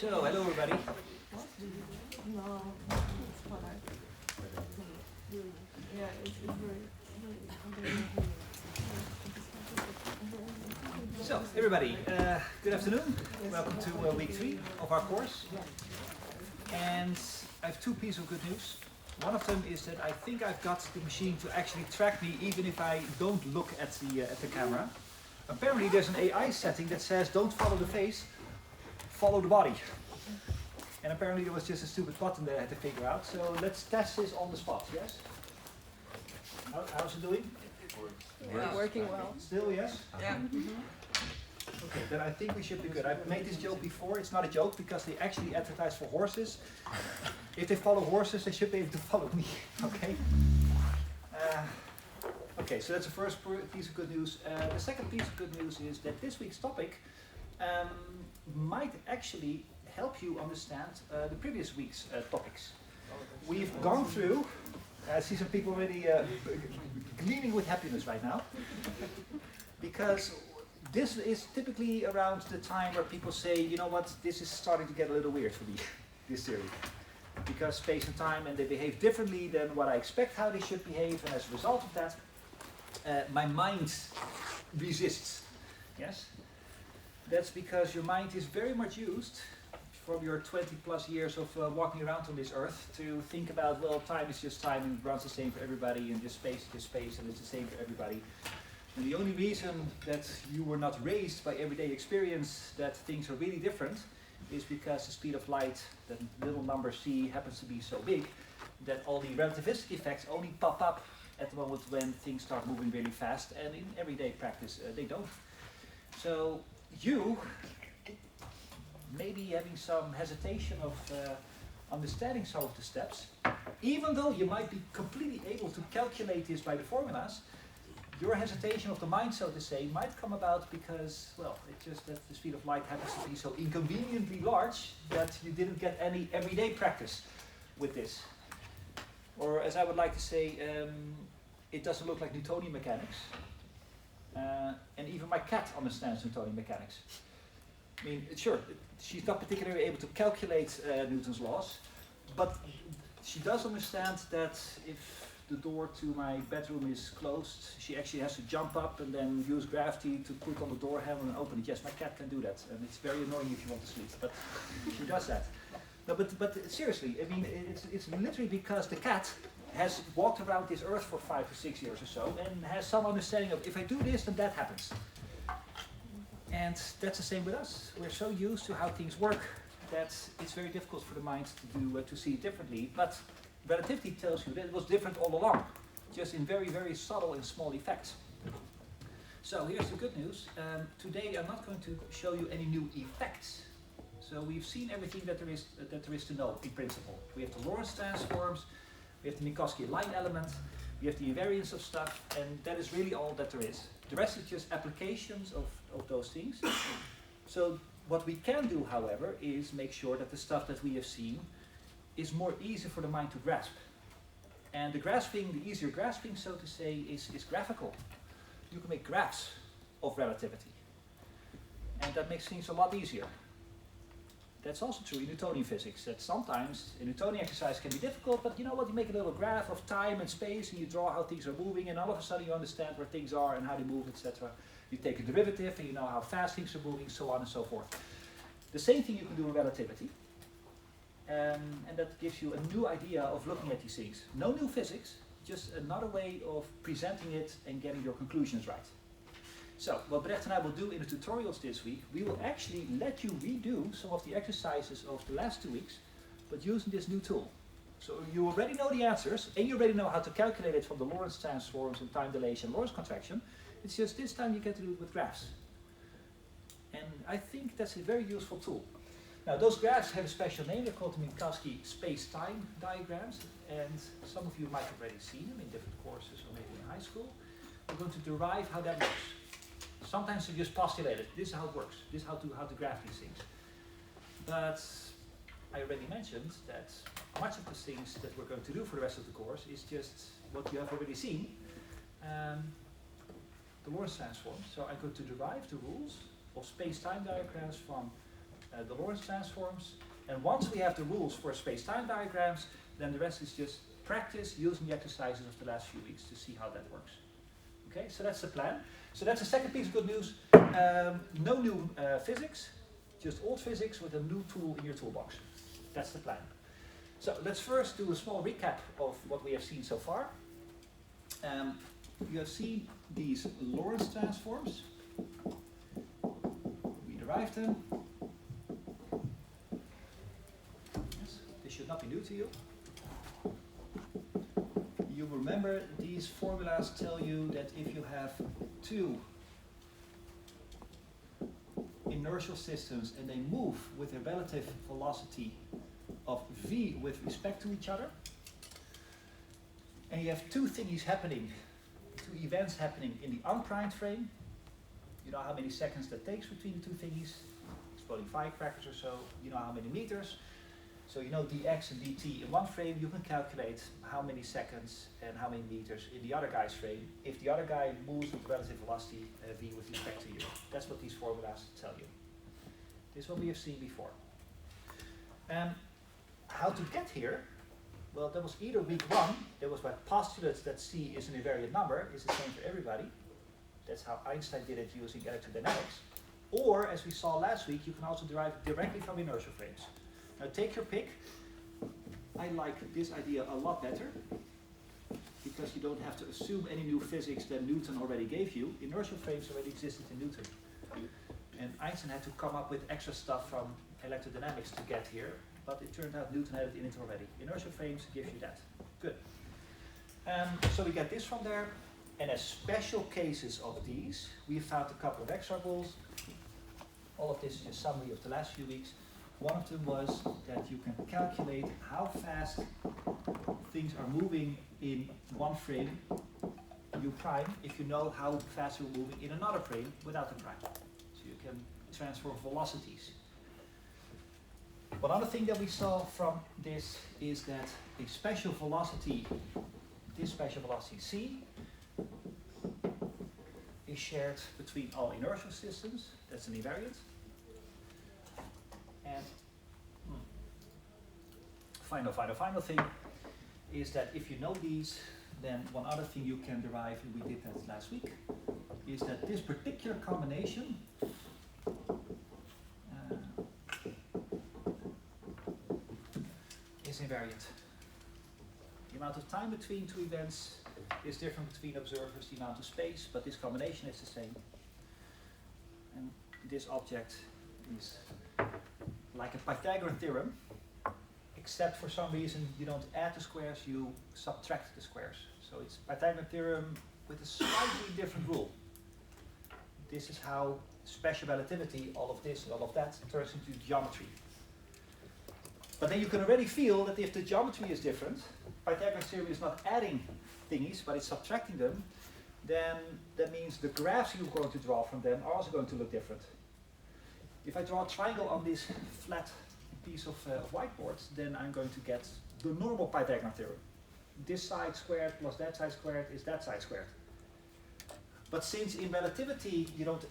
So, hello everybody. No, it's hard. Yeah, it's very. So, everybody, good afternoon. Welcome to week 3 of our course. And I have 2 pieces of good news. One of them is that I think I've got the machine to actually track me even if I don't look at the camera. Apparently there's an AI setting that says don't follow the face, follow the body. And apparently there was just a stupid button that I had to figure out. So let's test this on the spot, yes? How's it doing? Yeah, working well. Still, yes? Yeah. Okay, then I think we should be good. I've made this joke before. It's not a joke because they actually advertise for horses. If they follow horses, they should be able to follow me. Okay? Okay, so that's the first piece of good news. The second piece of good news is that this week's topic might actually help you understand the previous week's topics. We've gone through, I see some people already gleaming with happiness right now, because this is typically around the time where people say, you know what, this is starting to get a little weird for me, this theory. Because space and time, and they behave differently than what I expect how they should behave, and as a result of that, my mind resists. Yes? That's because your mind is very much used from your 20 plus years of walking around on this earth to think about, well, time is just time and it runs the same for everybody, and just space is just space and it's the same for everybody. And the only reason that you were not raised by everyday experience that things are really different is because the speed of light, that little number c, happens to be so big that all the relativistic effects only pop up at the moment when things start moving really fast, and in everyday practice they don't. So you may be having some hesitation of understanding some of the steps, even though you might be completely able to calculate this by the formulas. Your hesitation of the mind, so to say, might come about because, well, it's just that the speed of light happens to be so inconveniently large that you didn't get any everyday practice with this. Or as I would like to say, it doesn't look like Newtonian mechanics. And even my cat understands Newtonian mechanics. I mean, sure, she's not particularly able to calculate Newton's laws, but she does understand that if the door to my bedroom is closed, she actually has to jump up and then use gravity to put on the door handle and open it. Yes, my cat can do that, and it's very annoying if you want to sleep, but she does that. No, but seriously, I mean, it's literally because the cat has walked around this earth for 5 or 6 years or so and has some understanding of, if I do this, then that happens. And that's the same with us. We're so used to how things work that it's very difficult for the mind to see it differently. But relativity tells you that it was different all along, just in very, very subtle and small effects. So here's the good news. Today I'm not going to show you any new effects. So we've seen everything that there is to know in principle. We have the Lorentz transforms, we have the Minkowski line element, we have the invariance of stuff, and that is really all that there is. The rest is just applications of those things. So what we can do, however, is make sure that the stuff that we have seen is more easy for the mind to grasp. And the easier grasping, so to say, is graphical. You can make graphs of relativity. And that makes things a lot easier. That's also true in Newtonian physics, that sometimes a Newtonian exercise can be difficult, but you know what, you make a little graph of time and space and you draw how things are moving, and all of a sudden you understand where things are and how they move, etc. You take a derivative and you know how fast things are moving, so on and so forth. The same thing you can do in relativity. And that gives you a new idea of looking at these things. No new physics, just another way of presenting it and getting your conclusions right. So, what Brecht and I will do in the tutorials this week, we will actually let you redo some of the exercises of the last 2 weeks, but using this new tool. So you already know the answers, and you already know how to calculate it from the Lorentz transforms and time dilation and Lorentz contraction. It's just this time you get to do it with graphs. And I think that's a very useful tool. Now those graphs have a special name. They're called the Minkowski space-time diagrams, and some of you might have already seen them in different courses or maybe in high school. We're going to derive how that works. Sometimes we just postulate it. This is how it works. This is how to graph these things. But I already mentioned that much of the things that we're going to do for the rest of the course is just what you have already seen. The Lorentz transform. So I'm going to derive the rules of space-time diagrams from the Lorentz transforms, and once we have the rules for space-time diagrams, then the rest is just practice using the exercises of the last few weeks to see how that works. Okay, so that's the plan. So that's the second piece of good news. No new physics, just old physics with a new tool in your toolbox. That's the plan. So let's first do a small recap of what we have seen so far. You have seen these Lorentz transforms. We derived them. Yes, this should not be new to you. You remember these formulas tell you that if you have two inertial systems and they move with a relative velocity of v with respect to each other, and you have two thingies happening, two events happening in the unprimed frame. You know how many seconds that takes between the two thingies, exploding firecrackers or so. You know how many meters. So you know dx and dt in one frame. You can calculate how many seconds and how many meters in the other guy's frame if the other guy moves with relative velocity v with respect to you. That's what these formulas tell you. This is what we have seen before. How to get here? Well, that was either week one, there was my postulate that C is an invariant number, is the same for everybody. That's how Einstein did it using electrodynamics. Or, as we saw last week, you can also derive it directly from inertial frames. Now take your pick. I like this idea a lot better, because you don't have to assume any new physics that Newton already gave you. Inertial frames already existed in Newton. And Einstein had to come up with extra stuff from electrodynamics to get here. But it turned out Newton had it in it already. Inertial frames give you that. Good. So we get this from there. And as special cases of these, we found a couple of extra rules. All of this is just summary of the last few weeks. One of them was that you can calculate how fast things are moving in one frame, u prime, if you know how fast you're moving in another frame without the prime. So you can transfer velocities. One other thing that we saw from this is that a special velocity, this special velocity c, is shared between all inertial systems. That's an invariant. And final thing is that if you know these, then one other thing you can derive, and we did that last week, is that this particular combination is invariant. The amount of time between two events is different between observers, the amount of space, but this combination is the same. And this object is like a Pythagorean theorem, except for some reason you don't add the squares, you subtract the squares. So it's Pythagorean theorem with a slightly different rule. This is how special relativity, all of this and all of that, turns into geometry. But then you can already feel that if the geometry is different, Pythagorean theorem is not adding thingies, but it's subtracting them, then that means the graphs you're going to draw from them are also going to look different. If I draw a triangle on this flat piece of whiteboard, then I'm going to get the normal Pythagorean theorem. This side squared plus that side squared is that side squared. But since in relativity you don't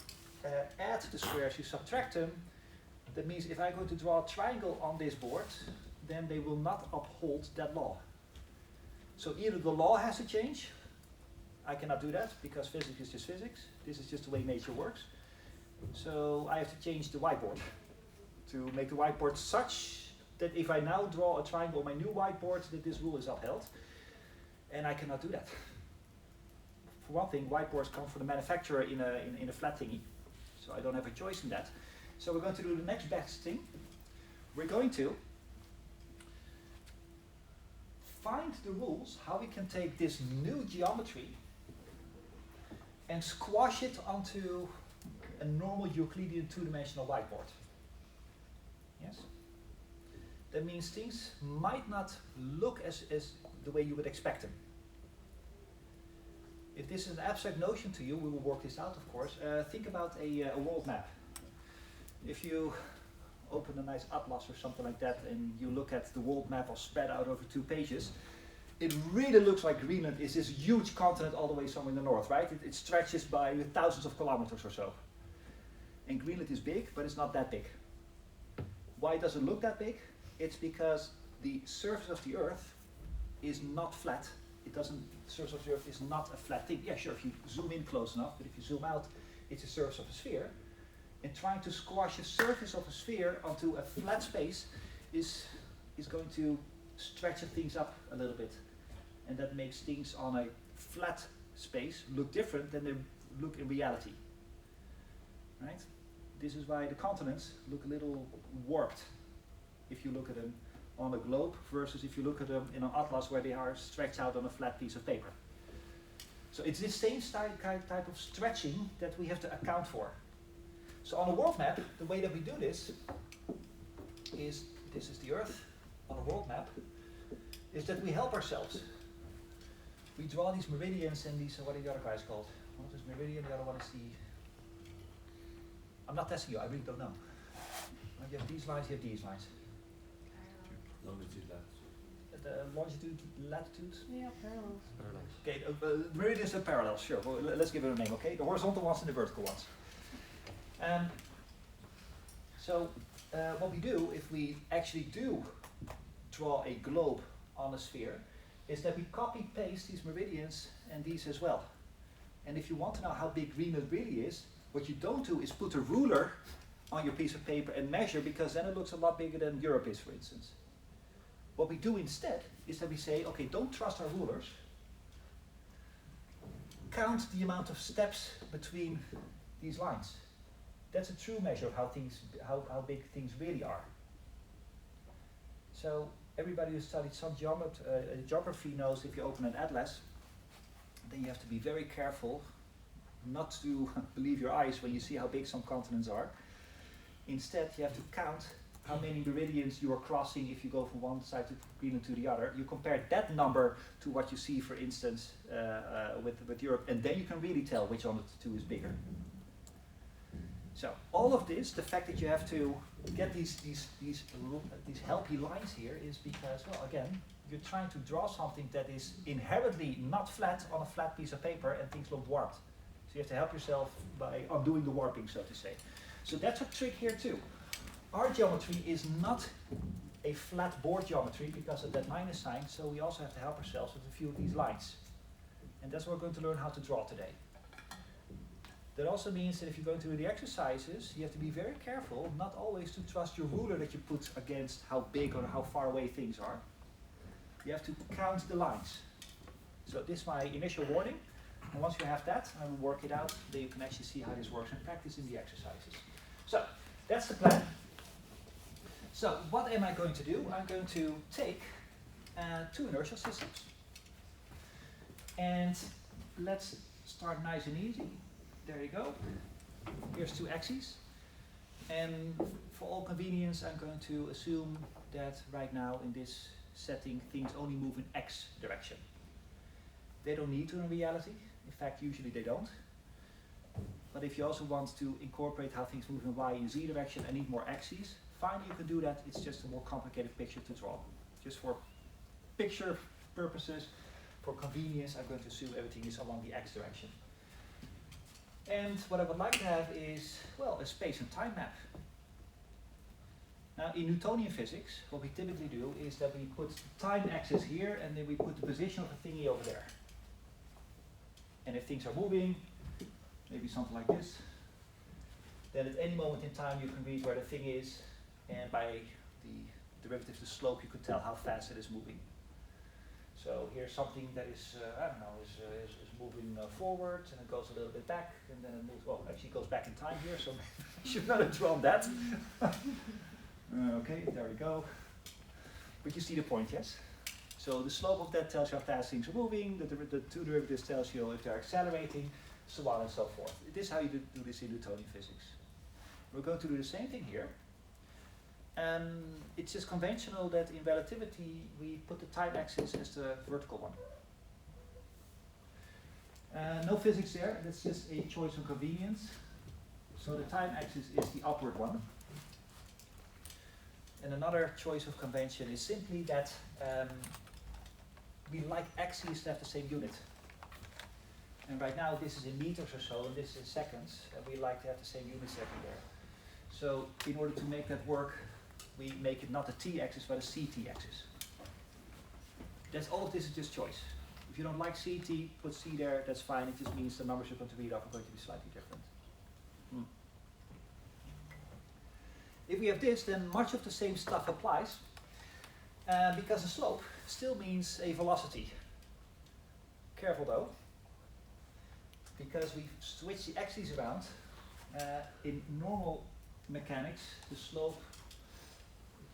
add the squares, you subtract them, that means if I'm going to draw a triangle on this board, then they will not uphold that law. So either the law has to change, I cannot do that because physics is just physics, this is just the way nature works. So I have to change the whiteboard to make the whiteboard such that if I now draw a triangle on my new whiteboard, that this rule is upheld. And I cannot do that. For one thing, whiteboards come from the manufacturer in a flat thingy. So I don't have a choice in that. So we're going to do the next best thing. We're going to find the rules how we can take this new geometry and squash it onto a normal Euclidean two-dimensional whiteboard. Yes? That means things might not look as the way you would expect them. If this is an abstract notion to you, we will work this out, of course. Think about a world map. If you open a nice atlas or something like that and you look at the world map all spread out over 2 pages, it really looks like Greenland is this huge continent all the way somewhere in the north, right? It stretches by thousands of kilometers or so. And Greenland is big, but it's not that big. Why does it look that big? It's because the surface of the Earth is not flat. It doesn't, the surface of the Earth is not a flat thing. Yeah, sure, if you zoom in close enough, but if you zoom out, it's the surface of a sphere. And trying to squash the surface of a sphere onto a flat space is going to stretch things up a little bit. And that makes things on a flat space look different than they look in reality. Right? This is why the continents look a little warped if you look at them on a globe versus if you look at them in an atlas where they are stretched out on a flat piece of paper. So it's this same type of stretching that we have to account for. So on a world map, the way that we do this is the Earth on a world map, is that we help ourselves. We draw these meridians and these, what are the other guys called? One is meridian, the other one is the, I'm not testing you, I really don't know. You have these lines, you have these lines. Longitude, latitude. The longitude, latitude? Yeah, parallels. Okay, meridians and parallels, sure. Well, let's give it a name, okay? The horizontal ones and the vertical ones. So what we do, if we actually do draw a globe on a sphere, is that we copy-paste these meridians and these as well. And if you want to know how big Greenland really is, what you don't do is put a ruler on your piece of paper and measure, because then it looks a lot bigger than Europe is, for instance. What we do instead is that we say, okay, don't trust our rulers. Count the amount of steps between these lines. That's a true measure of how big things really are. So everybody who studied some geography knows if you open an atlas, then you have to be very careful not to believe your eyes when you see how big some continents are. Instead, you have to count how many meridians you are crossing if you go from one side of Greenland to the other. You compare that number to what you see, for instance, with Europe, and then you can really tell which one of the two is bigger. So all of this, the fact that you have to get these helpy lines here, is because, well, again, you're trying to draw something that is inherently not flat on a flat piece of paper, and things look warped. So you have to help yourself by undoing the warping, so to say. So that's a trick here too. Our geometry is not a flat board geometry because of that minus sign, so we also have to help ourselves with a few of these lines. And that's what we're going to learn how to draw today. That also means that if you're going to do the exercises, you have to be very careful not always to trust your ruler that you put against how big or how far away things are. You have to count the lines. So this is my initial warning. And once you have that, I will work it out, then you can actually see how this works in practice in the exercises. So that's the plan. So what am I going to do? I'm going to take two inertial systems. And let's start nice and easy. There you go. Here's two axes. And for all convenience, I'm going to assume that right now in this setting, things only move in x direction. They don't need to in reality. In fact, usually they don't. But if you also want to incorporate how things move in y and z direction and need more axes, fine, you can do that. It's just a more complicated picture to draw. Just for picture purposes, for convenience, I'm going to assume everything is along the x direction. And what I would like to have is, well, a space and time map. Now, in Newtonian physics, what we typically do is that we put the time axis here, and then we put the position of the thingy over there. And if things are moving, maybe something like this, then at any moment in time you can read where the thing is, and by the derivative of the slope you could tell how fast it is moving. So here's something that is, I don't know, is moving forward, and it goes a little bit back, and then it moves, well, actually it goes back in time here, so I should not have drawn that. Okay, there we go. But you see the point, yes? So the slope of that tells you how fast things are moving, the two derivatives tells you if they're accelerating, so on and so forth. This is how you do this in Newtonian physics. We're going to do the same thing here. And it's just conventional that in relativity we put the time axis as the vertical one. No physics there, that's just a choice of convenience. So the time axis is the upward one. And another choice of convention is simply that we like axes to have the same unit. And right now this is in meters or so, and this is in seconds, and we like to have the same units everywhere. So in order to make that work we make it not a t-axis but a ct axis. That's all of this is just choice. If you don't like ct, put c there, that's fine. It just means the numbers you're going to read off are going to be slightly different. If we have this, then much of the same stuff applies, because a slope still means a velocity. Careful though, because we switch the axes around. In normal mechanics, the slope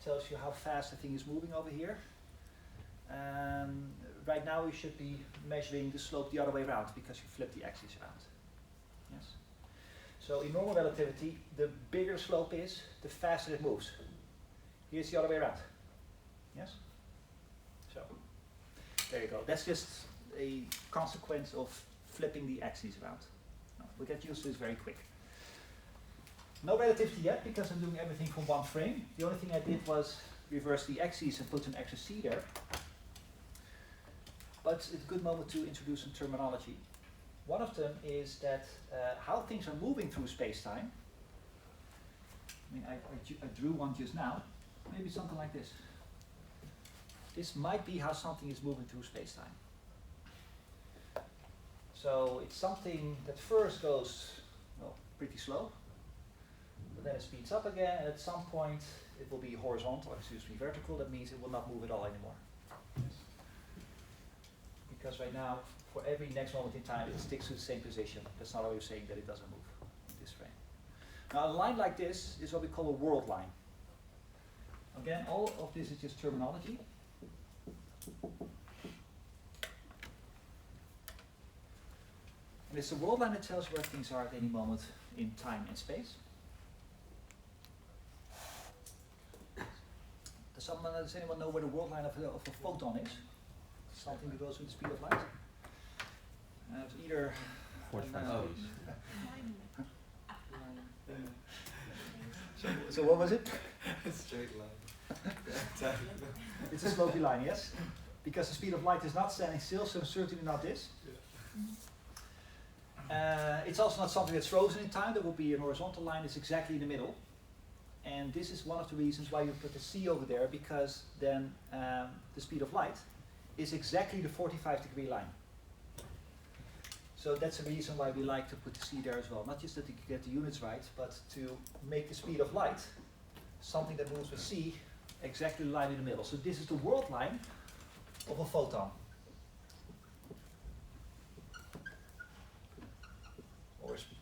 tells you how fast the thing is moving over here. Right now we should be measuring the slope the other way around because you flip the axis around. Yes. So in normal relativity, the bigger slope is, the faster it moves. Here's the other way around. Yes? So, there you go. That's just a consequence of flipping the axes around. We'll get used to this very quick. No relativity yet because I'm doing everything from one frame. The only thing I did was reverse the axes and put an extra c there. But it's a good moment to introduce some terminology. One of them is that how things are moving through space-time. I mean, I drew one just now. Maybe something like this. This might be how something is moving through space-time. So it's something that first goes, well, pretty slow, but then it speeds up again, and at some point it will be horizontal, excuse me, vertical. That means it will not move at all anymore. Yes. Because right now, for every next moment in time, it sticks to the same position. That's not always saying that it doesn't move in this frame. Now, a line like this is what we call a world line. Again, all of this is just terminology. And it's a world line that tells you where things are at any moment in time and space. Does anyone know where the world line of a photon is? Something that goes with the speed of light? It's either 45 so what was it? A straight line. It's a slopey line, yes? Because the speed of light is not standing still, so certainly not this. It's also not something that's frozen in time. There will be an horizontal line that's exactly in the middle. And this is one of the reasons why you put the c over there, because then the speed of light is exactly the 45-degree line. So that's the reason why we like to put the c there as well. Not just that you get the units right, but to make the speed of light something that moves with c exactly the line in the middle. So this is the world line of a photon.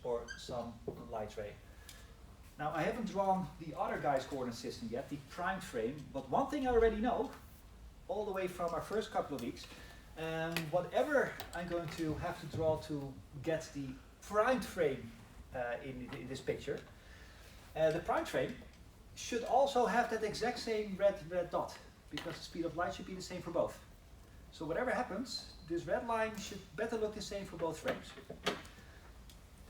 Or some light ray. Now I haven't drawn the other guy's coordinate system yet, the primed frame, but one thing I already know, all the way from our first couple of weeks, whatever I'm going to have to draw to get the primed frame in this picture, the primed frame should also have that exact same red dot, because the speed of light should be the same for both. So whatever happens, this red line should better look the same for both frames.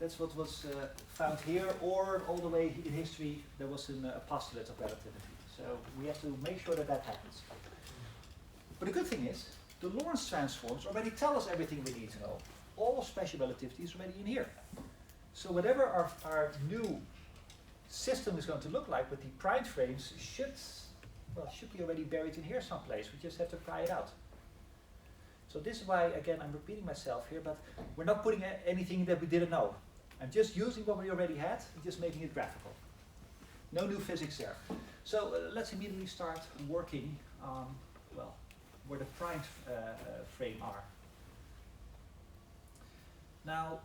That's what was found here, or all the way in history there was a postulate of relativity. So we have to make sure that that happens. But the good thing is, the Lorentz transforms already tell us everything we need to know. All special relativity is already in here. So whatever our new system is going to look like with the primed frames should be already buried in here someplace. We just have to pry it out. So this is why, again, I'm repeating myself here, but we're not putting anything that we didn't know. I'm just using what we already had and just making it graphical. No new physics there. So let's immediately start working on, well, where the primed frame are. Now,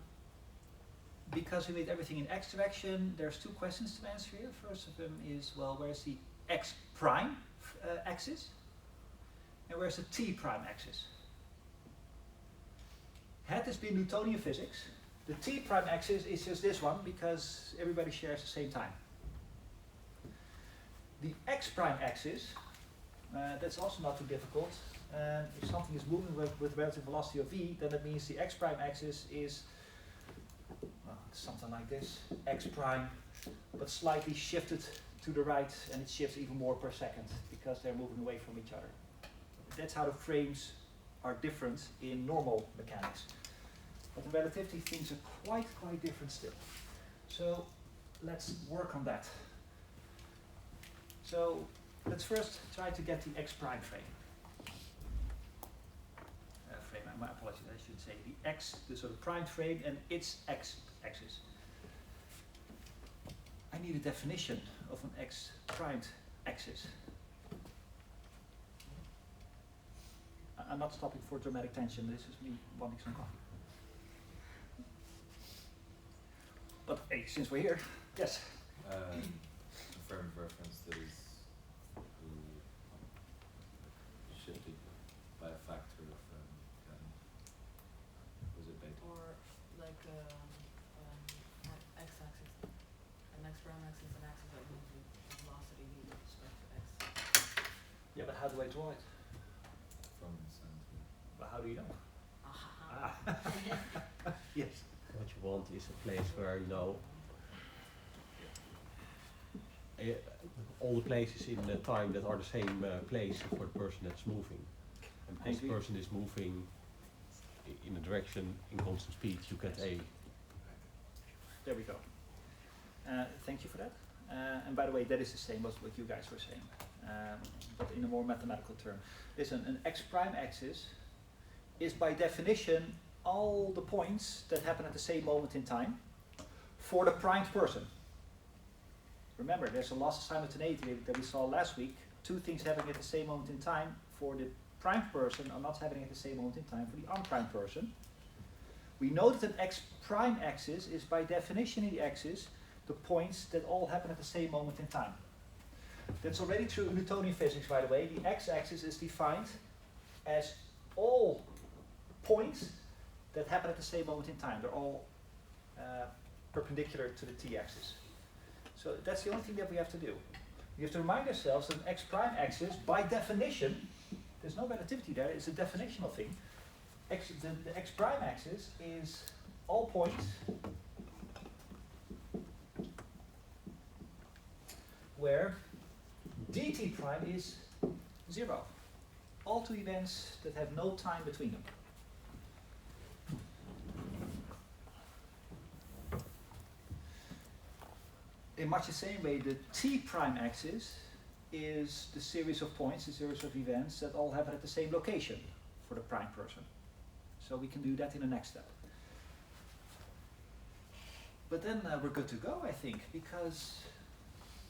because we made everything in x direction, there's two questions to answer here. First of them is, well, where's the x prime axis? And where's the t prime axis? Had this been Newtonian physics, the t prime axis is just this one because everybody shares the same time. The x prime axis, that's also not too difficult. If something is moving with relative velocity of v, then that means the x prime axis is something like this, x prime, but slightly shifted to the right, and it shifts even more per second because they're moving away from each other. That's how the frames are different in normal mechanics. But in relativity, things are quite different still. So let's work on that. So let's first try to get the x prime frame. My apologies, I should say the x, the sort of prime frame, and its x-axis. I need a definition of an x primed axis. I'm not stopping for dramatic tension, this is me wanting some coffee. But hey, since we're here, yes? A frame of reference that is shifted by a factor of was it beta? Or like x-axis, an x prime axis, an axis that moves with velocity with respect to x. Yeah, but how do I draw it? From the center. Well, how do you know? Ah. Yes. What you want is a place where you know all the places in the time that are the same place for the person that's moving. And because the person is moving in a direction in constant speed, you get a. There we go. Thank you for that. And by the way, that is the same as what you guys were saying, but in a more mathematical term. Listen, an x prime axis is by definition all the points that happen at the same moment in time for the primed person. Remember, there's a loss of simultaneity that we saw last week. Two things happening at the same moment in time for the primed person are not happening at the same moment in time for the unprimed person. We know that an x prime axis is by definition the axis the points that all happen at the same moment in time. That's already true in Newtonian physics, by the way. The x-axis is defined as all points that happen at the same moment in time. They're all perpendicular to the t-axis. So that's the only thing that we have to do. We have to remind ourselves that an x prime axis, by definition, there's no relativity there, it's a definitional thing. The x prime axis is all points where dt prime is 0. All two events that have no time between them. In much the same way, the t prime axis is the series of points, the series of events that all happen at the same location for the prime person. So we can do that in the next step. But then we're good to go, I think, because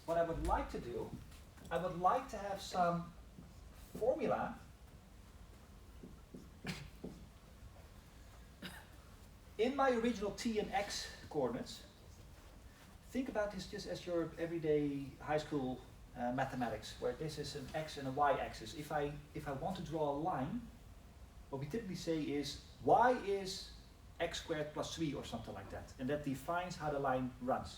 what I would like to do, I would like to have some formula in my original t and x coordinates. Think about this just as your everyday high school mathematics, where this is an x and a y axis. If I want to draw a line, what we typically say is y is x squared plus 3 or something like that, and that defines how the line runs.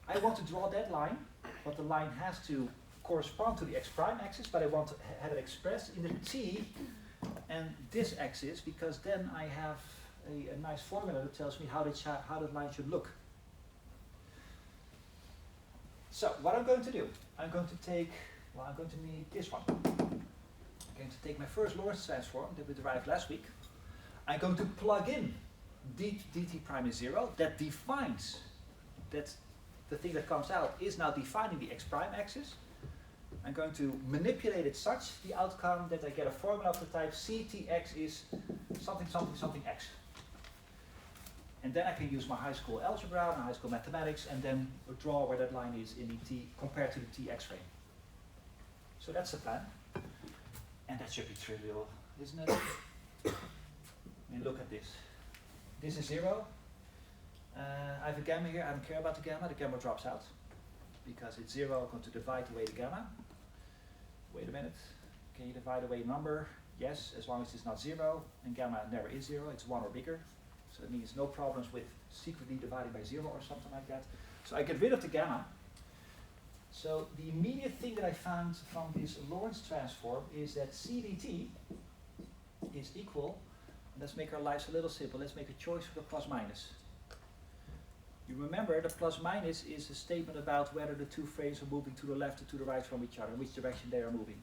I want to draw that line, but the line has to correspond to the x prime axis, but I want to have it expressed in the t and this axis, because then I have a nice formula that tells me how the line should look. So what I'm going to do, I'm going to need this one. I'm going to take my first Lorentz transform that we derived last week. I'm going to plug in dt prime is 0. That defines that the thing that comes out is now defining the x prime axis. I'm going to manipulate it such, the outcome, that I get a formula of the type ctx is something something something x. And then I can use my high school algebra, my high school mathematics, and then draw where that line is in the t compared to the tx frame. So that's the plan. And that should be trivial, isn't it? I mean, look at this. This is 0. I have a gamma here. I don't care about the gamma. The gamma drops out because it's 0. I'm going to divide away the gamma. Wait a minute. Can you divide away a number? Yes, as long as it's not 0. And gamma never is 0. It's 1 or bigger. So it means no problems with secretly dividing by 0 or something like that. So I get rid of the gamma. So the immediate thing that I found from this Lorentz transform is that c dt is equal. Let's make our lives a little simple. Let's make a choice for the plus minus. You remember the plus minus is a statement about whether the two frames are moving to the left or to the right from each other, in which direction they are moving.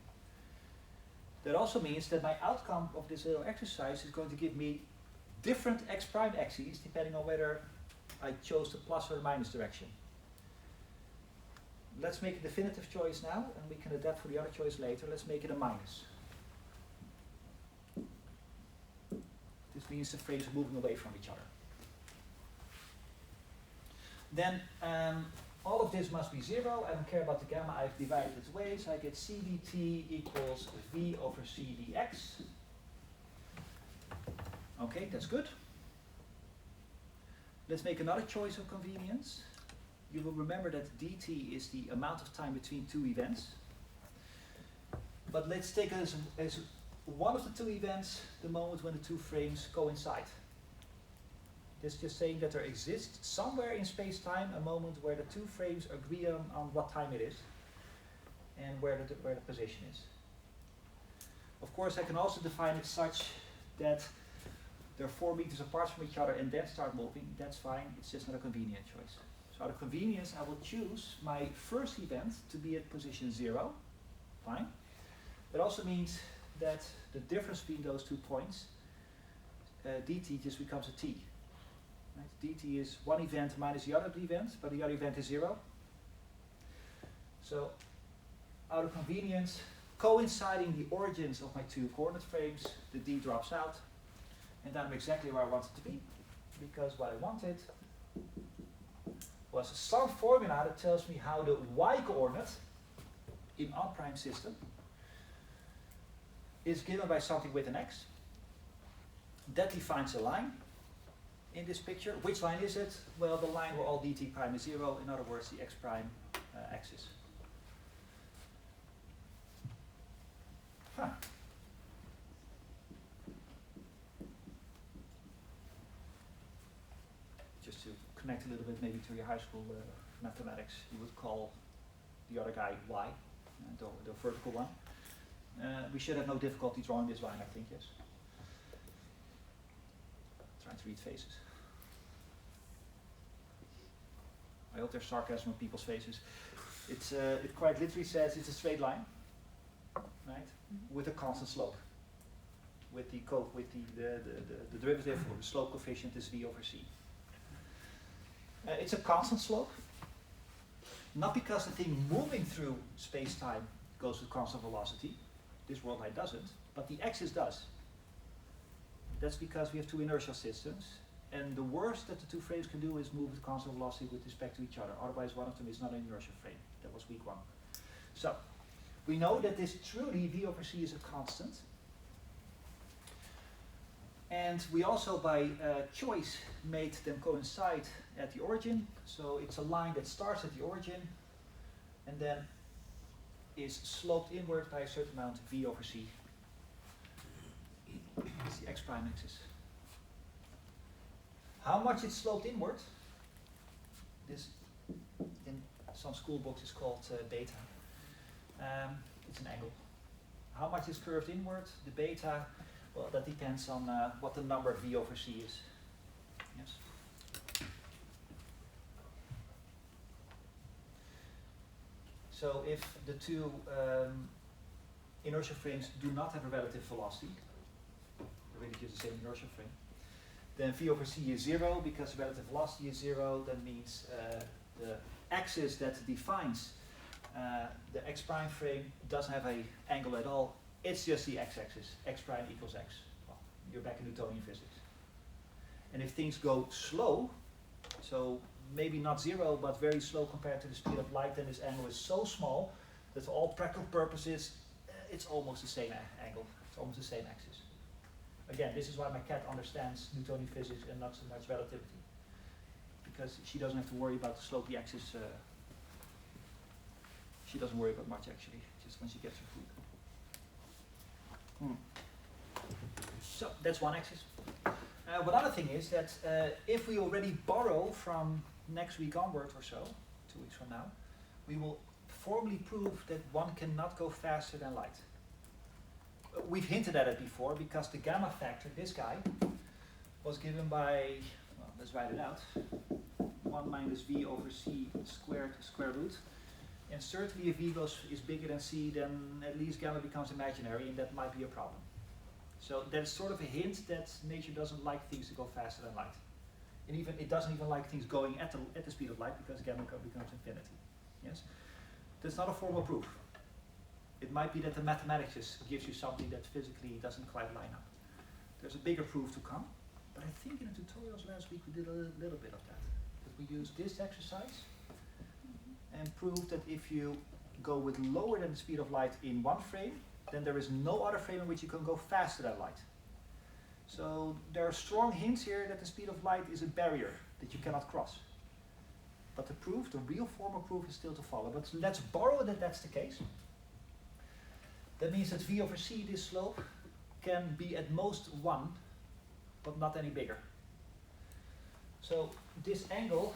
That also means that my outcome of this little exercise is going to give me different x prime axes depending on whether I chose the plus or the minus direction. let's make a definitive choice now, and we can adapt for the other choice later. Let's make it a minus. This means the frames are moving away from each other. Then all of this must be 0. I don't care about the gamma. I've divided it away, so I get c dt equals v over c dx. Okay, that's good. Let's make another choice of convenience. You will remember that dt is the amount of time between two events. But let's take as one of the two events the moment when the two frames coincide. This is just saying that there exists somewhere in space-time a moment where the two frames agree on what time it is and where the position is. Of course, I can also define it such that they're 4 meters apart from each other and then start moving. That's fine, it's just not a convenient choice. So out of convenience, I will choose my first event to be at position 0. Fine. That also means that the difference between those 2 points, dt just becomes a t. Right? dt is one event minus the other event, but the other event is 0. So out of convenience, coinciding the origins of my 2 coordinate frames, the d drops out, and I'm exactly where I want it to be, because what I wanted was some formula that tells me how the y coordinate in unprime system is given by something with an x. That defines a line in this picture. Which line is it? Well, the line where all dt prime is 0, in other words, the x prime axis. Huh. Just to connect a little bit maybe to your high school mathematics, you would call the other guy y, the vertical one. We should have no difficulty drawing this line, I think, yes. Trying to read faces. I hope there's sarcasm on people's faces. It's it quite literally says it's a straight line, right, with a constant slope. With the derivative or the slope coefficient is v over c. It's a constant slope, not because the thing moving through space-time goes with constant velocity. This world light doesn't, but the axis does. That's because we have 2 inertial systems, and the worst that the 2 frames can do is move with constant velocity with respect to each other. Otherwise, one of them is not an inertial frame. That was week 1. So, we know that this truly v over c is a constant. And we also, by choice, made them coincide at the origin. So it's a line that starts at the origin and then is sloped inward by a certain amount v over c. It's the x prime axis. How much it's sloped inward? This, in some school books, is called beta. It's an angle. How much is curved inward? The beta. Well, that depends on what the number v over c is. Yes. So if the 2 inertial frames do not have a relative velocity, they're really just the same inertial frame, then v over c is 0 because the relative velocity is 0. That means the axis that defines the x prime frame doesn't have an angle at all. It's just the x-axis, x prime equals x. Well, you're back in Newtonian physics. And if things go slow, so maybe not 0, but very slow compared to the speed of light, then this angle is so small that for all practical purposes, it's almost the same angle. It's almost the same axis. Again, this is why my cat understands Newtonian physics and not so much relativity. Because she doesn't have to worry about the slope of the axis. She doesn't worry about much, actually, just when she gets her food. So that's one axis. One other thing is that if we already borrow from next week onward or so, 2 weeks from now, we will formally prove that one cannot go faster than light. We've hinted at it before because the gamma factor, this guy, was given by, well, let's write it out, 1 minus v over c squared square root. And certainly if v is bigger than c, then at least gamma becomes imaginary, and that might be a problem. So that's sort of a hint that nature doesn't like things to go faster than light. And even it doesn't even like things going at the speed of light because gamma becomes infinity. Yes? That's not a formal proof. It might be that the mathematics just gives you something that physically doesn't quite line up. There's a bigger proof to come, but I think in the tutorials last week we did a little bit of that. That we used this exercise and proved that if you go with lower than the speed of light in one frame, then there is no other frame in which you can go faster than light. So there are strong hints here that the speed of light is a barrier that you cannot cross. But the proof, the real formal proof, is still to follow. But let's borrow that that's the case. That means that V over C, this slope, can be at most 1, but not any bigger. So this angle,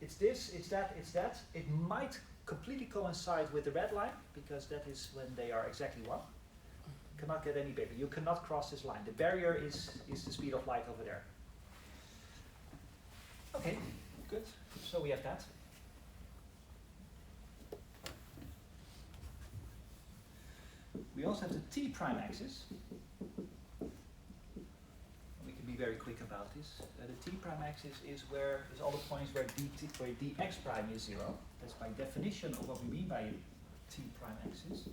it's this, it's that, it's that. It might completely coincide with the red line, because that is when they are exactly 1. Cannot get any bigger. You cannot cross this line. The barrier is the speed of light over there. Okay, good. So we have that. We also have the t prime axis. We can be very quick about this. The t prime axis is all the points where dx prime is 0. That's by definition of what we mean by t prime axis.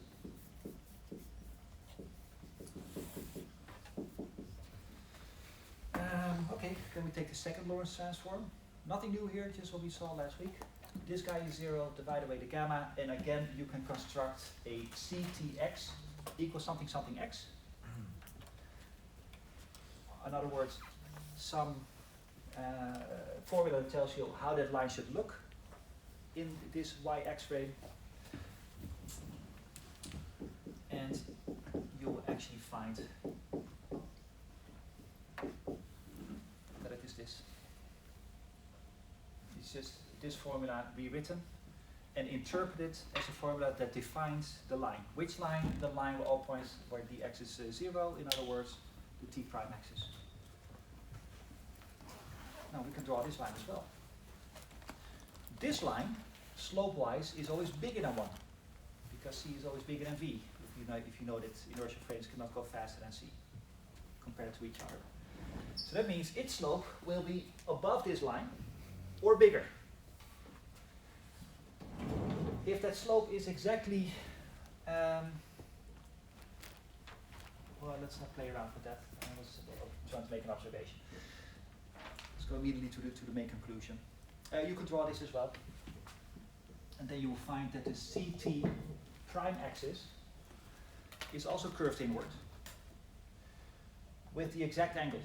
Okay, then we take the second Lorentz transform. Nothing new here, just what we saw last week. This guy is 0, divide away the gamma, and again you can construct a ctx equals something something x. In other words, some formula that tells you how that line should look in this yx frame, and you will actually find that it is this. It's just this formula rewritten and interpreted as a formula that defines the line. Which line? The line with all points where dx is 0, in other words, the t prime axis. Now we can draw this line as well. This line, slope-wise, is always bigger than 1, because c is always bigger than v, if you know that inertial frames cannot go faster than c compared to each other. So that means its slope will be above this line or bigger. If that slope is exactly, well, let's not play around with that. I was trying to make an observation. Let's go immediately to the main conclusion. You could draw this as well, and then you will find that the CT prime axis is also curved inward with the exact angle.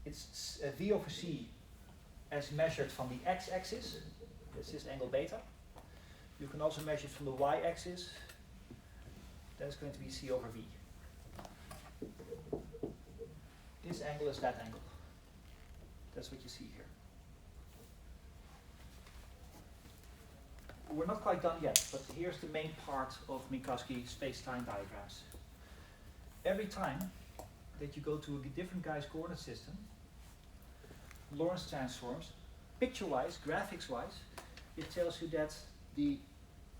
It's V over C as measured from the x-axis. This is angle beta. You can also measure it from the y-axis. That's going to be C over V. This angle is that angle. That's what you see here. We're not quite done yet, but here's the main part of Minkowski space-time diagrams. Every time that you go to a different guy's coordinate system, Lorentz transforms, picture-wise, graphics-wise, it tells you that the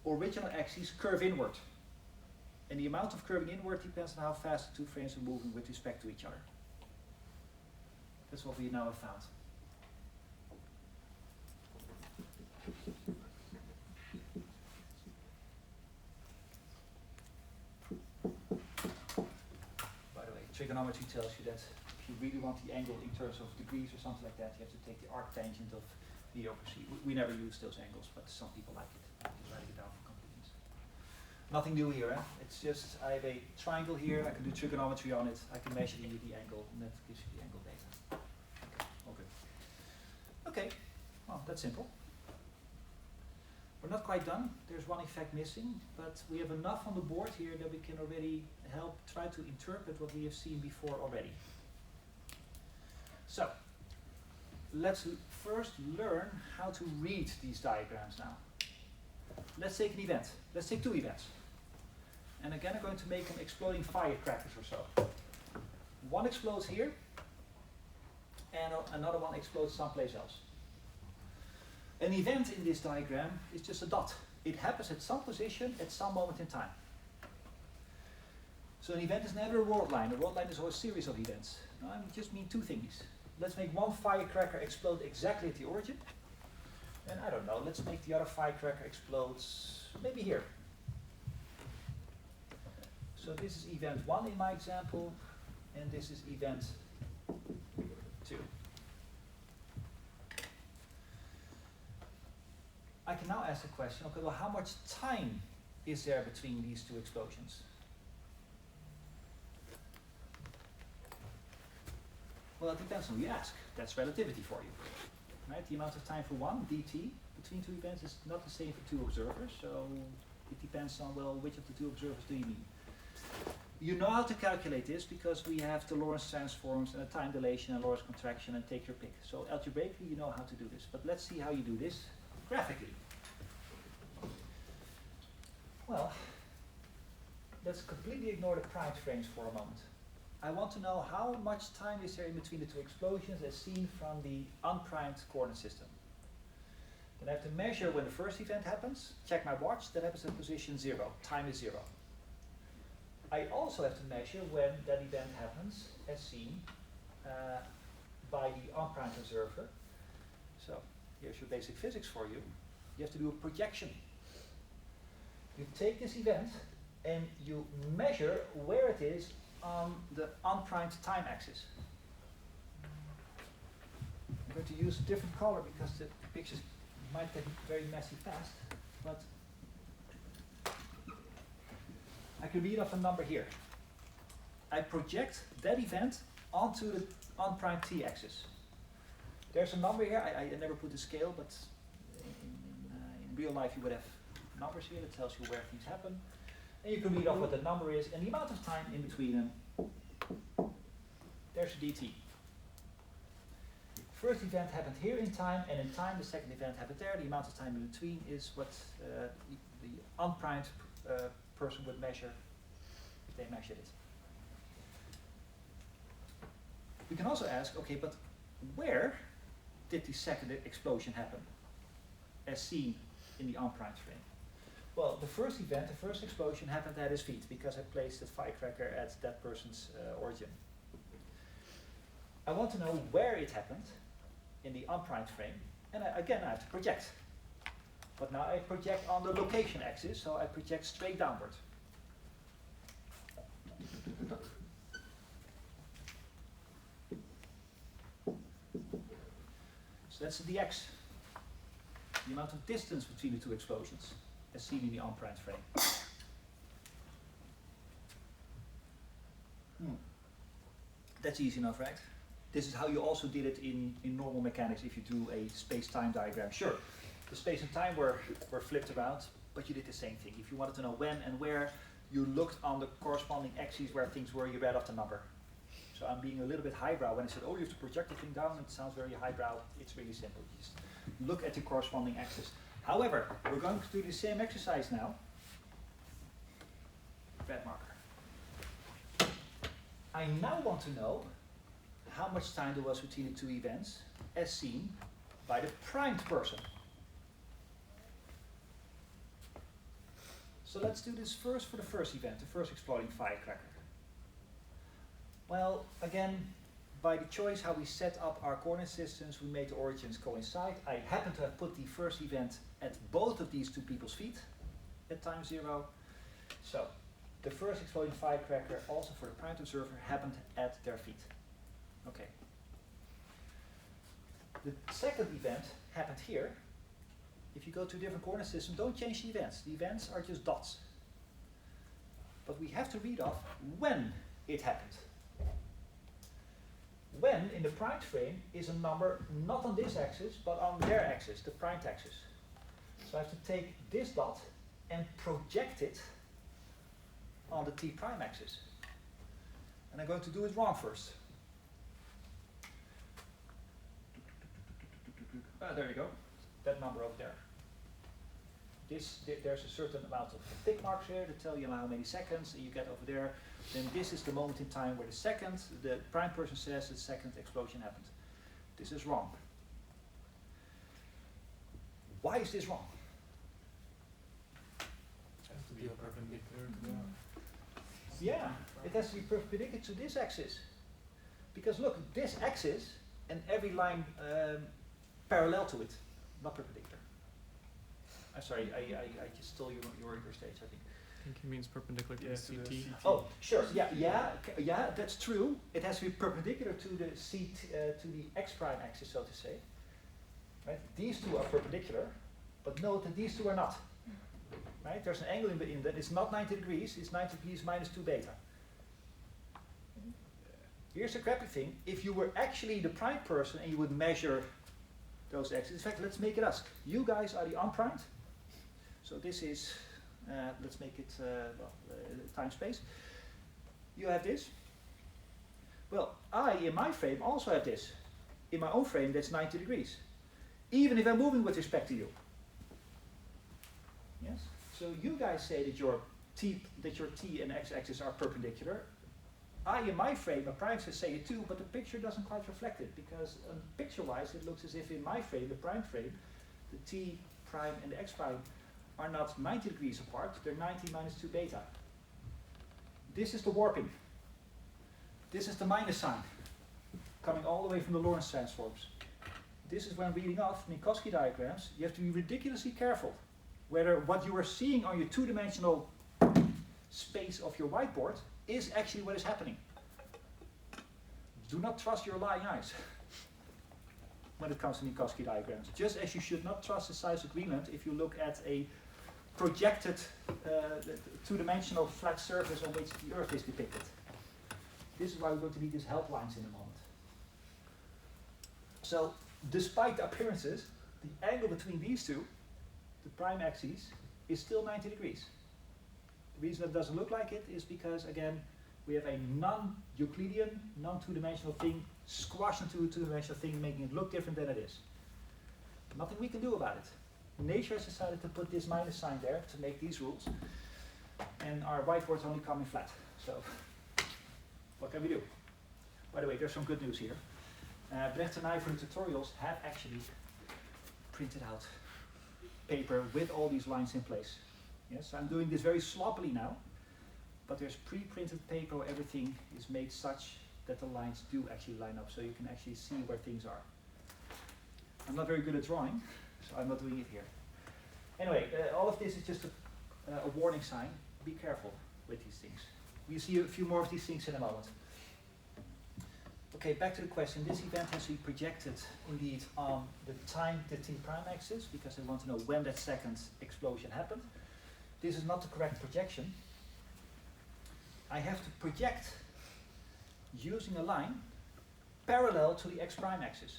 original axes curve inward. And the amount of curving inward depends on how fast the two frames are moving with respect to each other. That's what we now have found. By the way, trigonometry tells you that if you really want the angle in terms of degrees or something like that, you have to take the arctangent of V over C. We never use those angles, but some people like it. Just writing it down for convenience. Nothing new here, eh? It's just I have a triangle here, I can do trigonometry on it, I can measure the angle, and that gives you the angle data. Okay. Okay, well, that's simple. We're not quite done. There's one effect missing, but we have enough on the board here that we can already help try to interpret what we have seen before already. So, let's first learn how to read these diagrams now. Let's take an event. Let's take two events. And again, I'm going to make them exploding firecrackers or so. One explodes here, and another one explodes someplace else. An event in this diagram is just a dot. It happens at some position at some moment in time. So an event is never a world line. A world line is always a series of events. I just mean two things. Let's make one firecracker explode exactly at the origin. And I don't know, let's make the other firecracker explode maybe here. So this is event 1 in my example, and this is event 2. I can now ask the question, okay, well, how much time is there between these two explosions? Well, it depends on who you ask. That's relativity for you. Right? The amount of time for one, dt, between two events is not the same for two observers, so it depends on, well, which of the two observers do you mean? You know how to calculate this because we have the Lorentz transforms and a time dilation and Lorentz contraction, and take your pick. So algebraically you know how to do this, but let's see how you do this graphically. Well, let's completely ignore the prime frames for a moment. I want to know how much time is there in between the two explosions as seen from the unprimed coordinate system. Then I have to measure when the first event happens, check my watch, that happens at position 0, time is 0. I also have to measure when that event happens as seen by the unprimed observer. So here's your basic physics for you. You have to do a projection. You take this event and you measure where it is on the unprimed time axis. I'm going to use a different color because the pictures might get very messy fast, but I can read off a number here. I project that event onto the unprimed t-axis. There's a number here, I never put a scale, but in real life you would have numbers here that tells you where things happen. And you can read off what the number is and the amount of time in between them. There's a dt. First event happened here in time, and in time the second event happened there. The amount of time in between is what the unprimed person would measure if they measured it. We can also ask, okay, but where did the second explosion happen as seen in the unprimed frame? Well, the first event, the first explosion happened at his feet because I placed the firecracker at that person's origin. I want to know where it happened in the unprimed frame, and again I have to project. But now I project on the location axis, so I project straight downward. So that's the dx, the amount of distance between the two explosions, as seen in the unprimed frame. That's easy enough, right? This is how you also did it in normal mechanics if you do a space-time diagram. Sure, the space and time were flipped around, but you did the same thing. If you wanted to know when and where, you looked on the corresponding axes where things were, you read off the number. So I'm being a little bit highbrow when I said, oh, you have to project the thing down. It sounds very highbrow. It's really simple. You just look at the corresponding axis. However, we're going to do the same exercise now. Red marker. I now want to know how much time there was between the two events as seen by the primed person. So let's do this first for the first event, the first exploding firecracker. Well, again, by the choice how we set up our coordinate systems, we made the origins coincide. I happen to have put the first event at both of these two people's feet at time 0. So the first exploding firecracker, also for the primed observer, happened at their feet. Okay. The second event happened here. If you go to a different coordinate system, don't change the events. The events are just dots. But we have to read off when it happened. When in the primed frame is a number not on this axis, but on their axis, the primed axis. So I have to take this dot and project it on the t prime axis. And I'm going to do it wrong first. There you go, that number over there. There's a certain amount of tick marks here to tell you how many seconds you get over there. Then this is the moment in time where the prime person says the second explosion happened. This is wrong. Why is this wrong? It has to be perpendicular to the Yeah, it has to be perpendicular to this axis. Because look, this axis and every line parallel to it, not perpendicular. I'm sorry, I just stole your stage, I think. I think he means perpendicular to Yeah, the to the CT. CT. Oh, sure. Yeah, that's true. It has to be perpendicular to the to the x prime axis, so to say. Right? These two are perpendicular, but note that these two are not. Right? There's an angle in that. It's not 90 degrees. It's 90 degrees minus 2 beta. Here's the crappy thing. If you were actually the prime person and you would measure those axes, in fact, let's make it us. You guys are the unprimed. So this is, let's make it time space. You have this. Well, I, in my frame, also have this. In my own frame, that's 90 degrees. Even if I'm moving with respect to you. Yes? So you guys say that your t and x-axis are perpendicular. I, in my frame, a prime says say it too, but the picture doesn't quite reflect it, because picture-wise it looks as if in my frame, the prime frame, the t prime and the x prime are not 90 degrees apart, they're 90 minus 2 beta. This is the warping. This is the minus sign, coming all the way from the Lorentz transforms. This is when reading off Minkowski diagrams, you have to be ridiculously careful whether what you are seeing on your two-dimensional space of your whiteboard is actually what is happening. Do not trust your lying eyes when it comes to Minkowski diagrams. Just as you should not trust the size of Greenland if you look at a projected two-dimensional flat surface on which the Earth is depicted. This is why we're going to need these helplines in a moment. So, despite the appearances, the angle between these two, the prime axes, is still 90 degrees. The reason it doesn't look like it is because, again, we have a non-Euclidean, non-two-dimensional thing squashed into a two-dimensional thing, making it look different than it is. Nothing we can do about it. Nature has decided to put this minus sign there to make these rules, and our whiteboards only come in flat. So, what can we do? By the way, there's some good news here. Brecht and I, for the tutorials, have actually printed out paper with all these lines in place. Yes, I'm doing this very sloppily now, but there's pre-printed paper where everything is made such that the lines do actually line up, so you can actually see where things are. I'm not very good at drawing, so I'm not doing it here. Anyway, all of this is just a warning sign. Be careful with these things. We'll see a few more of these things in a moment. Okay, back to the question. This event has to be projected indeed on the t prime axis, because I want to know when that second explosion happened. This is not the correct projection. I have to project using a line parallel to the x prime axis.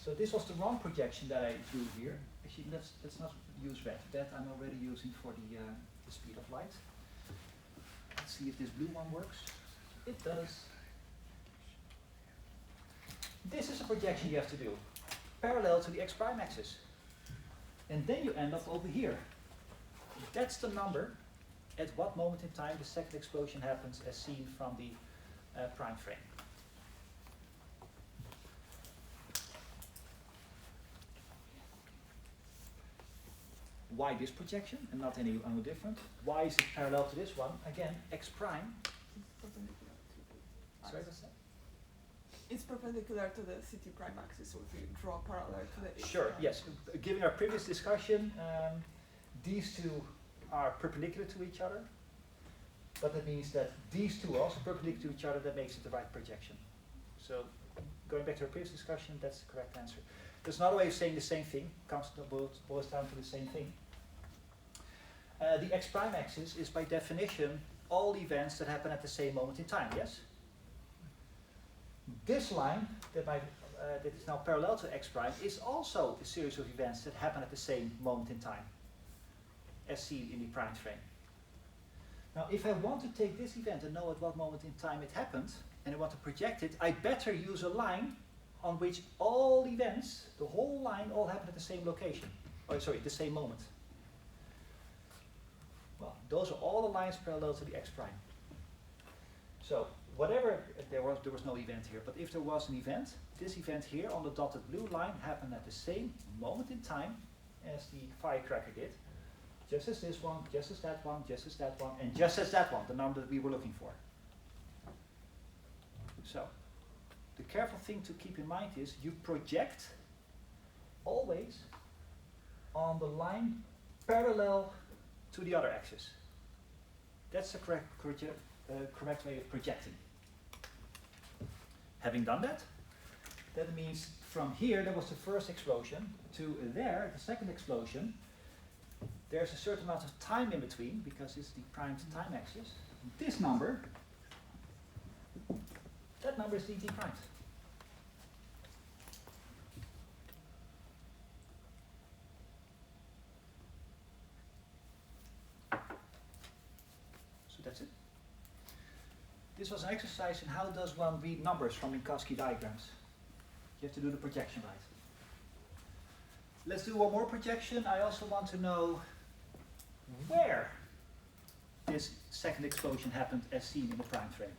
So this was the wrong projection that I drew here. Actually, let's not use red. That I'm already using for the speed of light. Let's see if this blue one works. It does. This is a projection you have to do, parallel to the x prime axis. And then you end up over here. That's the number at what moment in time the second explosion happens as seen from the prime frame. Why this projection and not any different? Why is it parallel to this one? Again, x prime. Sorry, what's that? It's perpendicular to the CT prime axis, so if you draw parallel to the Sure, prime. yes. Given our previous discussion, these two are perpendicular to each other, but that means that these two are also perpendicular to each other. That makes it the right projection. So, going back to our previous discussion, that's the correct answer. There's another way of saying the same thing, boils down to the same thing. The x prime axis is by definition all events that happen at the same moment in time, yes? This line that is now parallel to x prime is also a series of events that happen at the same moment in time, as seen in the prime frame. Now, if I want to take this event and know at what moment in time it happened, and I want to project it, I better use a line on which all events, the whole line, all happen at the same location. Oh, sorry, the same moment. Well, those are all the lines parallel to the x prime. So, whatever, there was no event here, but if there was an event, this event here on the dotted blue line happened at the same moment in time as the firecracker did, just as this one, just as that one, just as that one, and just as that one, the number that we were looking for. So, the careful thing to keep in mind is you project always on the line parallel to the other axis. That's the correct way of projecting. Having done that, that means from here, that was the first explosion, to there, the second explosion, there's a certain amount of time in between, because it's the primed time axis. This number, that number is dt primed. So that's it. This was an exercise in how does one read numbers from Minkowski diagrams. You have to do the projection right. Let's do one more projection. I also want to know where this second explosion happened as seen in the prime frame.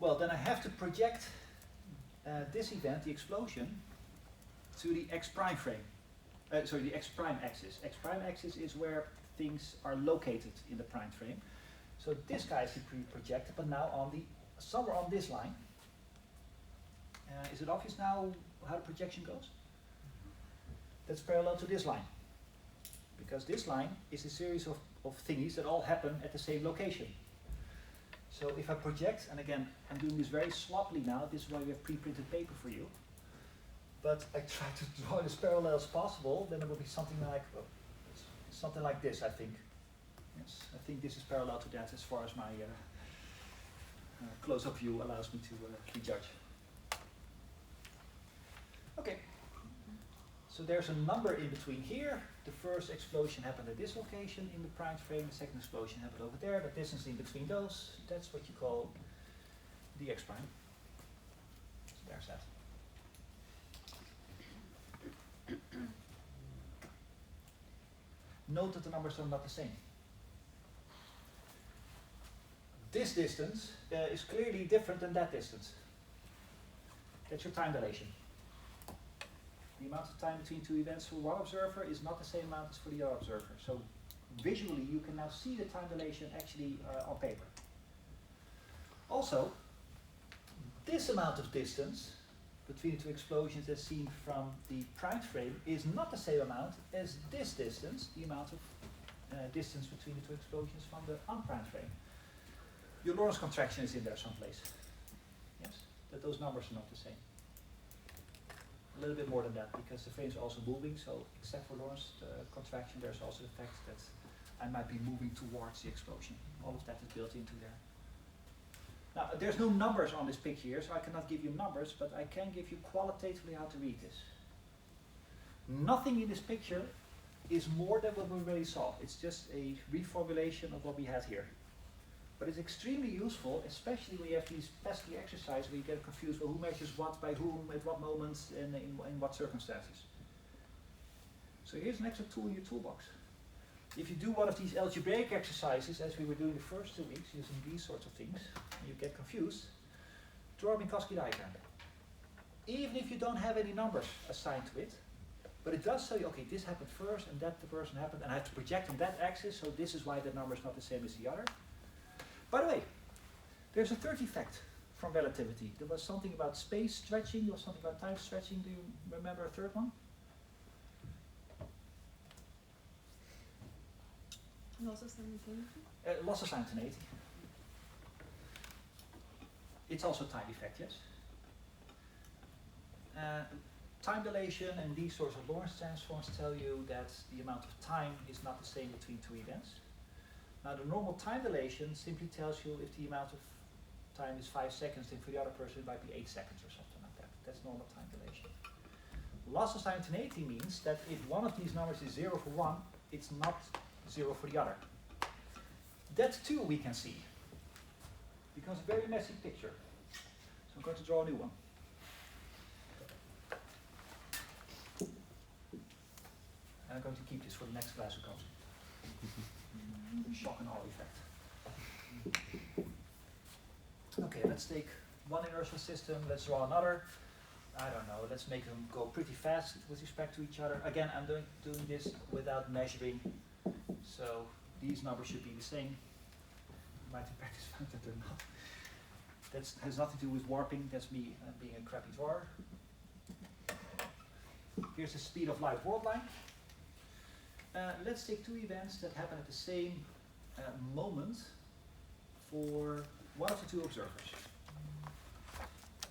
Well, then I have to project this event, the explosion, to the x prime frame. The x prime axis. X prime axis is where things are located in the prime frame. So this guy is projected, but now on somewhere on this line. Is it obvious now how the projection goes? That's parallel to this line. Because this line is a series of thingies that all happen at the same location. So if I project, and again, I'm doing this very sloppily now, this is why we have pre-printed paper for you. But I try to draw it as parallel as possible, then it will be something like this, I think. Yes, I think this is parallel to that as far as my close-up view allows me to judge. Okay, so there's a number in between here. The first explosion happened at this location in the primed frame, the second explosion happened over there. The distance in between those, that's what you call the x prime. So there's that. Note that the numbers are not the same. This distance is clearly different than that distance. That's your time dilation. The amount of time between two events for one observer is not the same amount as for the other observer. So visually you can now see the time dilation actually on paper. Also, this amount of distance between the two explosions as seen from the primed frame is not the same amount as this distance, the amount of distance between the two explosions from the unprimed frame. Your Lorentz contraction is in there someplace. Yes? That those numbers are not the same. A little bit more than that, because the frames are also moving, so except for Lorentz contraction, there's also the fact that I might be moving towards the explosion. All of that is built into there. Now, there's no numbers on this picture here, so I cannot give you numbers, but I can give you qualitatively how to read this. Nothing in this picture is more than what we already saw. It's just a reformulation of what we had here. But it's extremely useful, especially when you have these pesky exercises where you get confused, well, who measures what by whom, at what moments, and in what circumstances. So here's an extra tool in your toolbox. If you do one of these algebraic exercises, as we were doing the first 2 weeks, using these sorts of things, and you get confused, draw a Minkowski diagram. Even if you don't have any numbers assigned to it, but it does tell you, okay, this happened first, and that the person happened, and I have to project on that axis, so this is why the number is not the same as the other. By the way, there's a third effect from relativity. There was something about space stretching, there was something about time stretching. Do you remember a third one? Loss of simultaneity? Loss of simultaneity. It's also time effect, yes? Time dilation and these sorts of Lorentz transforms tell you that the amount of time is not the same between two events. Now the normal time dilation simply tells you if the amount of time is 5 seconds, then for the other person it might be 8 seconds or something like that. That's normal time dilation. Loss of simultaneity means that if one of these numbers is 0 for one, it's not 0 for the other. That too we can see. It becomes a very messy picture. So I'm going to draw a new one. And I'm going to keep this for the next class who comes. Shock and awe effect. Okay, let's take one inertial system, let's draw another. I don't know, let's make them go pretty fast with respect to each other. Again, I'm doing this without measuring, so these numbers should be the same. You might in practice find that they're not. That has nothing to do with warping, that's me being a crappy drawer. Here's the speed of light world line. let's take two events that happen at the same moment for one of the two observers.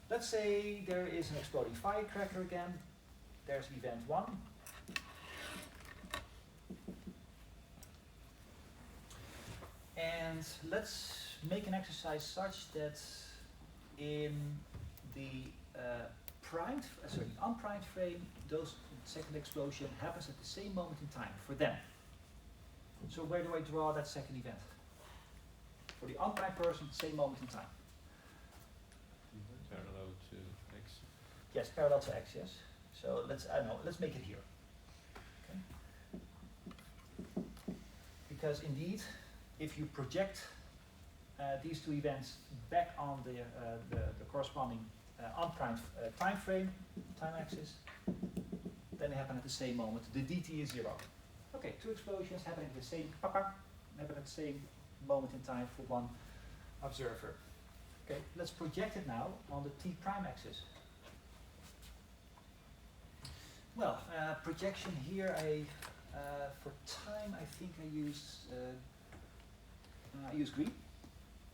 Let's say there is an exploding firecracker again. There's event 1. And let's make an exercise such that in the unprimed frame, those second explosion happens at the same moment in time for them. So where do I draw that second event? For the unprimed person, same moment in time. Parallel to X. Yes, parallel to X, yes. So let's make it here. Okay. Because indeed, if you project these two events back on the corresponding unprimed time frame, time axis, then they happen at the same moment. The dt is 0. Okay, two explosions happen at the same happen at the same moment in time for one observer. Okay, let's project it now on the t prime axis. Well, projection here, for time I think I use green.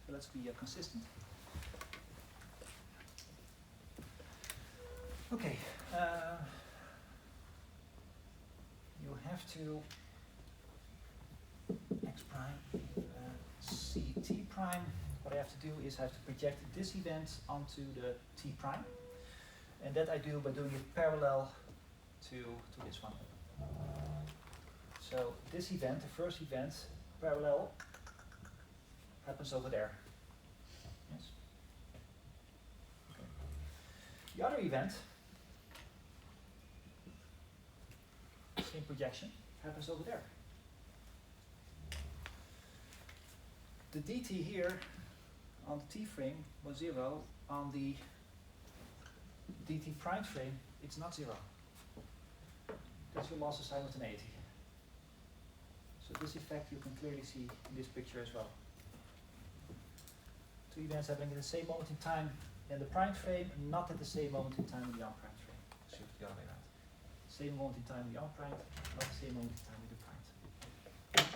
So let's be consistent. Okay, you have to x prime, c t prime. What I have to do is I have to project this event onto the t prime, and that I do by doing it parallel to this one. So this event, the first event, parallel, happens over there. Yes. Okay. The other event, same projection, happens over there. The dt here on the t frame was 0. On the dt prime frame, it's not 0. That's your loss of simultaneity. So this effect you can clearly see in this picture as well. Two events happening at the same moment in time in the prime frame, not at the same moment in time in the unprimed frame. So the other way around. Same moment in time in the unprimed, not the same moment in time in the primed.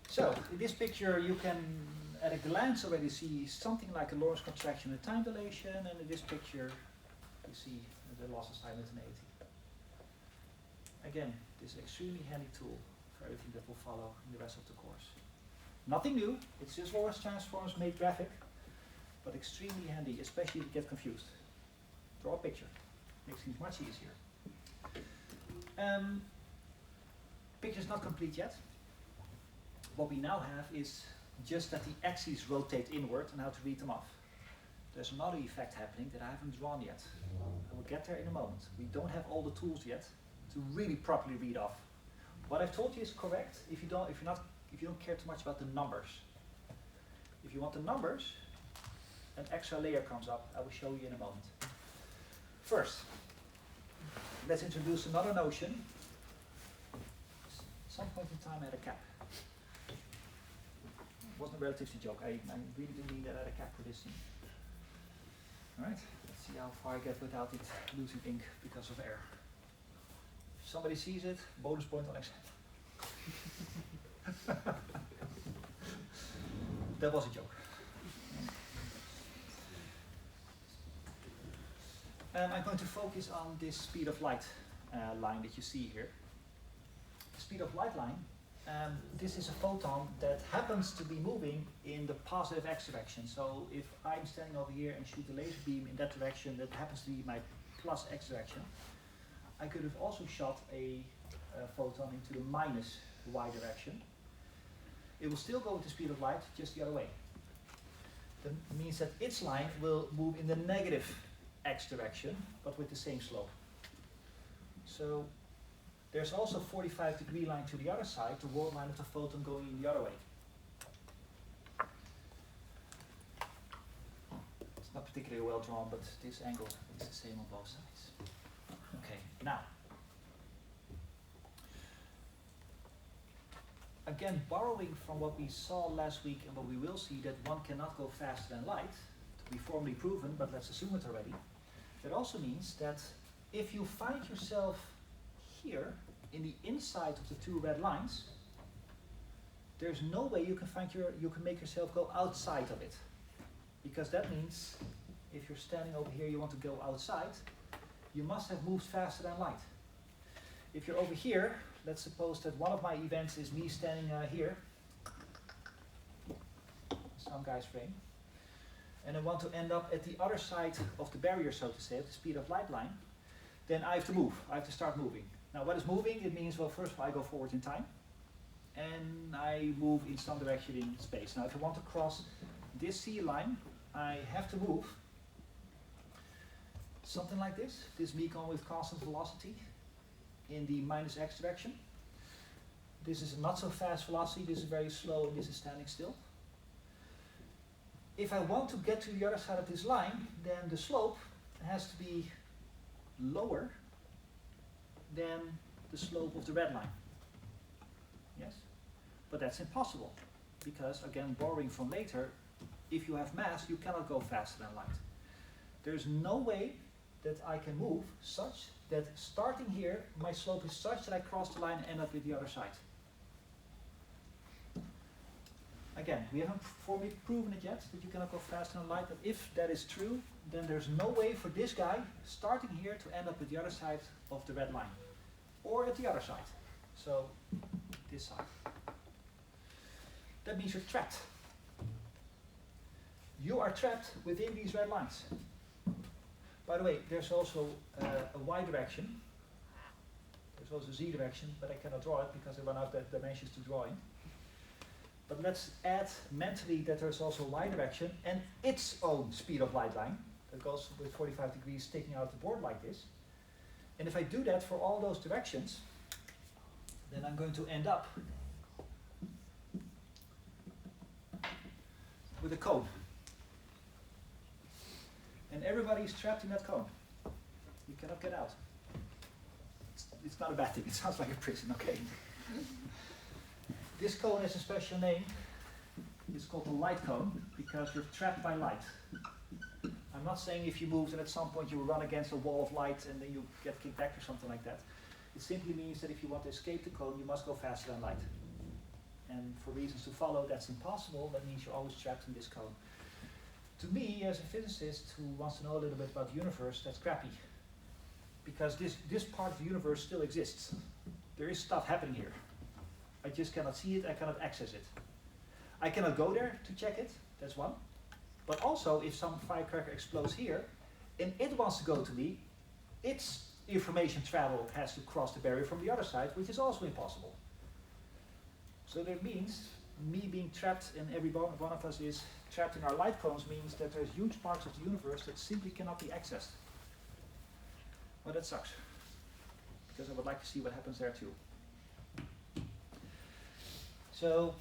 So in this picture you can at a glance already see something like a Lorentz contraction and time dilation, and in this picture you see the loss of simultaneity. Again, this is an extremely handy tool for everything that will follow in the rest of the course. Nothing new, it's just Lorentz transforms made graphic, but extremely handy, especially if you get confused. Draw a picture, makes things much easier. Picture's not complete yet. What we now have is just that the axes rotate inward and how to read them off. There's another effect happening that I haven't drawn yet. I will get there in a moment. We don't have all the tools yet to really properly read off. What I've told you is correct if you don't care too much about the numbers. If you want the numbers, an extra layer comes up. I will show you in a moment. First, let's introduce another notion. At some point in time I had a cap. It wasn't a relativity joke. I really do mean that I had a cap for this scene. Alright, let's see how far I get without it losing ink because of air. If somebody sees it, bonus point on accept. That was a joke. I'm going to focus on this speed of light line that you see here. The speed of light line, this is a photon that happens to be moving in the positive x direction. So if I'm standing over here and shoot a laser beam in that direction, that happens to be my plus x direction, I could have also shot a photon into the minus y direction. It will still go with the speed of light, just the other way. That means that its line will move in the negative x direction, but with the same slope. So there's also a 45-degree line to the other side, the world line of the photon going in the other way. It's not particularly well drawn, but this angle is the same on both sides. Okay, now. Again, borrowing from what we saw last week and what we will see, that one cannot go faster than light, to be formally proven, but let's assume it already. That also means that if you find yourself here in the inside of the two red lines, there's no way you can make yourself go outside of it. Because that means if you're standing over here, you want to go outside, you must have moved faster than light. If you're over here, let's suppose that one of my events is me standing here, some guy's frame, and I want to end up at the other side of the barrier, so to say, at the speed of light line, then I have to move. I have to start moving. Now, what is moving? It means, well, first of all, I go forward in time, and I move in some direction in space. Now, if I want to cross this C line, I have to move something like this. This is me going with constant velocity in the minus x direction. This is a not so fast velocity, this is very slow, and this is standing still. If I want to get to the other side of this line, then the slope has to be lower than the slope of the red line. Yes? But that's impossible, because again, borrowing from later, if you have mass, you cannot go faster than light. There's no way that I can move such that starting here, my slope is such that I cross the line and end up with the other side. Again, we haven't formally proven it yet, that you cannot go faster than light, but if that is true, then there's no way for this guy, starting here, to end up with the other side of the red line. Or at the other side. So, this side. That means you're trapped. You are trapped within these red lines. By the way, there's also a y direction. There's also a z direction, but I cannot draw it because I run out of dimensions to draw in. But let's add mentally that there's also y direction and its own speed of light line that goes with 45 degrees sticking out the board like this. And if I do that for all those directions, then I'm going to end up with a cone. And everybody's trapped in that cone. You cannot get out. It's not a bad thing, it sounds like a prison, okay? This cone has a special name. It's called the light cone because you're trapped by light. I'm not saying if you move and at some point you will run against a wall of light and then you get kicked back or something like that. It simply means that if you want to escape the cone, you must go faster than light. And for reasons to follow, that's impossible. That means you're always trapped in this cone. To me, as a physicist who wants to know a little bit about the universe, that's crappy. Because this part of the universe still exists. There is stuff happening here. I just cannot see it, I cannot access it. I cannot go there to check it, that's one. But also, if some firecracker explodes here, and it wants to go to me, its information travel has to cross the barrier from the other side, which is also impossible. So that means, me being trapped, and every one of us is trapped in our light cones, means that there's huge parts of the universe that simply cannot be accessed. Well, that sucks. Because I would like to see what happens there too. So,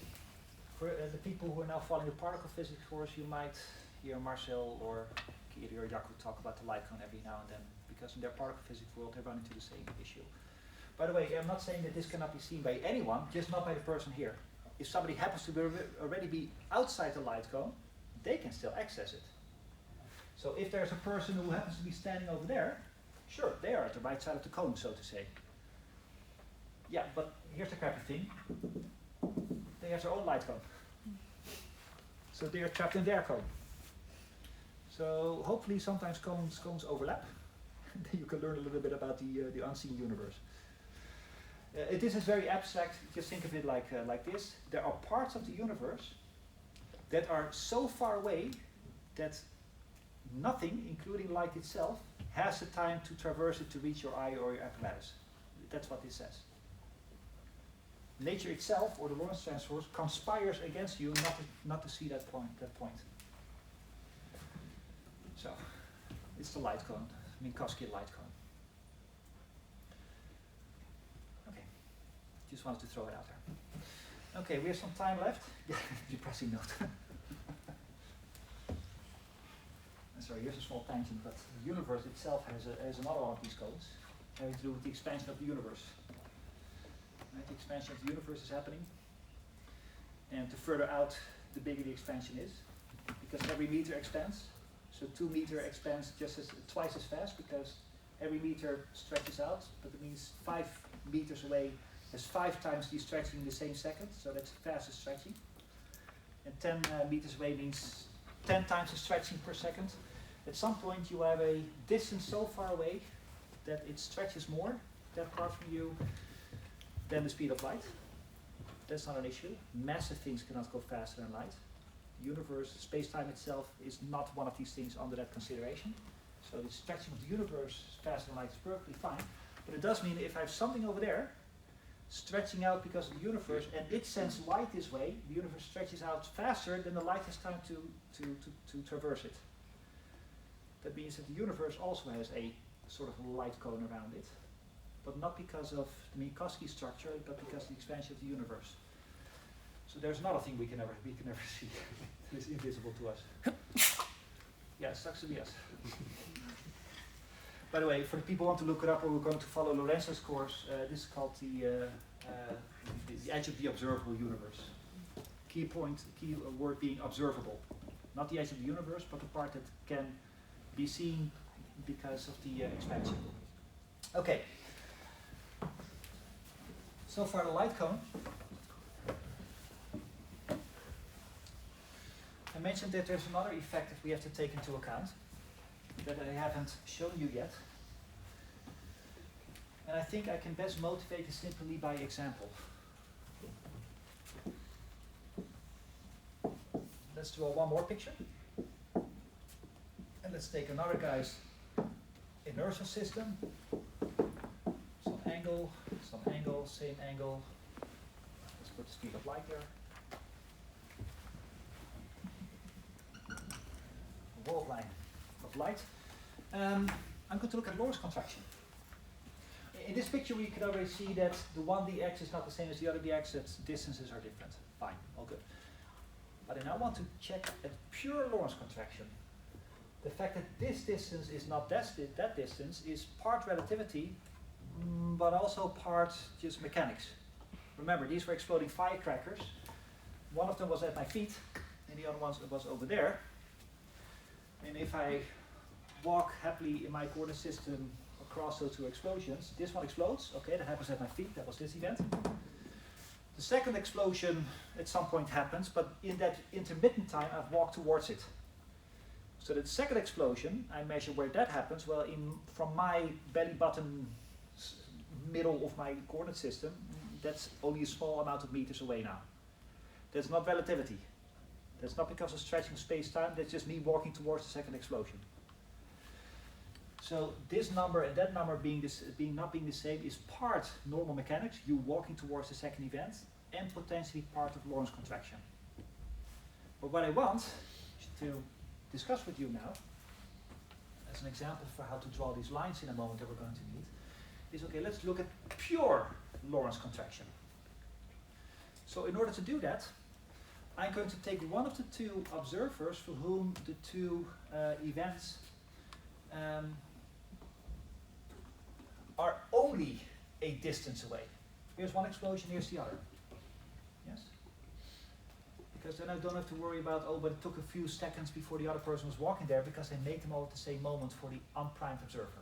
for the people who are now following the particle physics course, you might hear Marcel or Kiri or Jakub talk about the light cone every now and then, because in their particle physics world they run into the same issue. By the way, I'm not saying that this cannot be seen by anyone, just not by the person here. If somebody happens to already be outside the light cone, they can still access it. So if there's a person who happens to be standing over there, sure, they are at the right side of the cone, so to say. Yeah, but here's the crappy thing. They have their own light cone. So they are trapped in their cone. So hopefully sometimes cones overlap. Then you can learn a little bit about the unseen universe. This is very abstract. Just think of it like this. There are parts of the universe that are so far away that nothing, including light itself, has the time to traverse it to reach your eye or your apparatus. That's what this says. Nature itself, or the Lorentz transforms, conspires against you not to see that point. So, it's the light cone, Minkowski light cone. Okay, just wanted to throw it out there. Okay, we have some time left. Yeah, depressing note. Sorry, here's a small tangent, but the universe itself has another one of these codes, having to do with the expansion of the universe. Right, the expansion of the universe is happening, and the further out, the bigger the expansion is, because every meter expands. So 2 meters expands just twice as fast, because every meter stretches out, but it means 5 meters away has 5 times the stretching in the same second, so that's fastest stretching. And 10 meters away means 10 times the stretching per second. At some point you have a distance so far away that it stretches more, that part from you, than the speed of light. That's not an issue. Massive things cannot go faster than light. The universe, space-time itself, is not one of these things under that consideration. So the stretching of the universe faster than light is perfectly fine. But it does mean if I have something over there stretching out because of the universe, and it sends light this way, the universe stretches out faster than the light has time to traverse it. That means that the universe also has a sort of light cone around it, but not because of the Minkowski structure, but because of the expansion of the universe. So there's another thing we can never see that is invisible to us. Yeah, it sucks to be us. By the way, for the people who want to look it up, or we're going to follow Lorenzo's course, this is called the edge of the observable universe. Key word being observable. Not the edge of the universe, but the part that can be seen because of the expansion. Okay. So far the light cone. I mentioned that there's another effect that we have to take into account that I haven't shown you yet. And I think I can best motivate it simply by example. Let's draw one more picture. And let's take another guy's inertial system. Some angle, same angle. Let's put the speed of light there. A world line of light. I'm going to look at Lorentz contraction. In this picture we can already see that the one dx is not the same as the other dx, that distances are different. Fine, all good. But I now want to check at pure Lorentz contraction. The fact that this distance is not that distance is part relativity, but also part just mechanics. Remember, these were exploding firecrackers. One of them was at my feet, and the other one was over there. And if I walk happily in my coordinate system across those two explosions, this one explodes. Okay, that happens at my feet. That was this event. The second explosion at some point happens, but in that intermittent time, I've walked towards it. So the second explosion, I measure where that happens. Well, from my belly button middle of my coordinate system, that's only a small amount of meters away now. That's not relativity. That's not because of stretching space-time. That's just me walking towards the second explosion. So this number and that number not being the same is part normal mechanics, you walking towards the second event, and potentially part of Lorentz contraction. But what I want to discuss with you now, as an example for how to draw these lines in a moment that we're going to need, is okay, let's look at pure Lorentz contraction. So in order to do that, I'm going to take one of the two observers for whom the two events are only a distance away. Here's one explosion, here's the other. Yes? Because then I don't have to worry about, oh, but it took a few seconds before the other person was walking there, because I make them all at the same moment for the unprimed observer.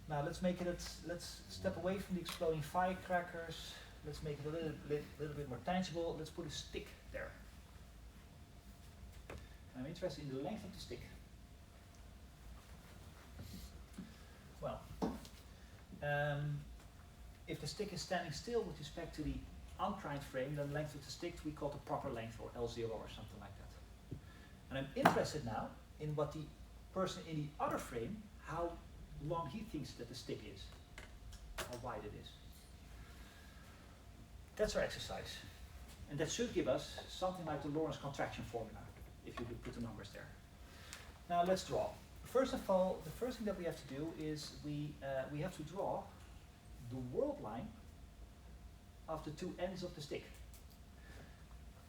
Now let's step away from the exploding firecrackers. Let's make it a little bit more tangible. Let's put a stick there. I'm interested in the length of the stick. Well, if the stick is standing still with respect to the unprimed frame, then the length of the stick we call the proper length, or L0 or something like that. And I'm interested now in what the person in the other frame, how long he thinks that the stick is, how wide it is. That's our exercise. And that should give us something like the Lorentz contraction formula, if you would put the numbers there. Now let's draw. First of all, the first thing that we have to do is we have to draw the world line of the two ends of the stick.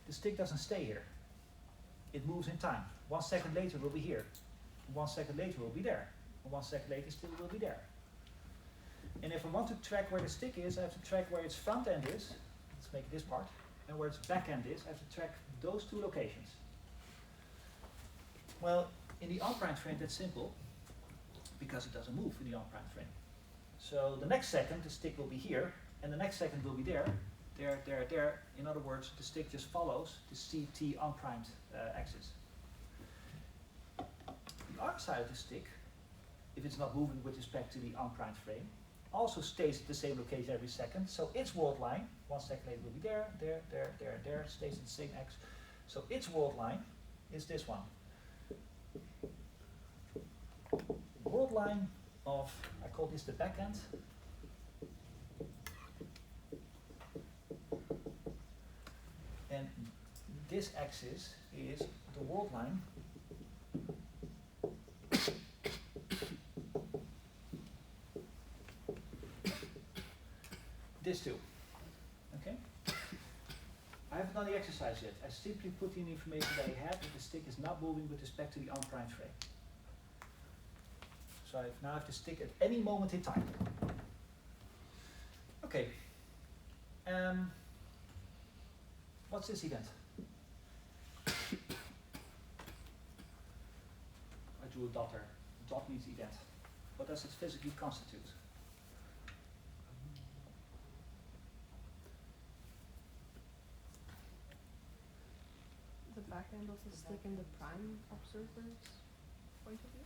The stick doesn't stay here. It moves in time. 1 second later it will be here. 1 second later it will be there. And 1 second later still it will be there. And if I want to track where the stick is, I have to track where its front end is. Let's make this part. And where its back end is, I have to track those two locations. Well, In the unprimed frame, that's simple, because it doesn't move in the unprimed frame. So the next second, the stick will be here, and the next second will be there, there, there, there. In other words, the stick just follows the CT unprimed axis. The other side of the stick, if it's not moving with respect to the unprimed frame, also stays at the same location every second. So its world line, 1 second later, will be there, there, there, there, there, stays at the same x. So its world line is this one. World line of, I call this the back end. And this axis is the world line this too. Okay? I haven't done the exercise yet. I simply put in the information that I have that the stick is not moving with respect to the unprimed frame. So I now have the stick at any moment in time. Okay. What's this event? I drew a dot there. Dot means event. What does it physically constitute? The back end of the stick in the prime observer's point of view?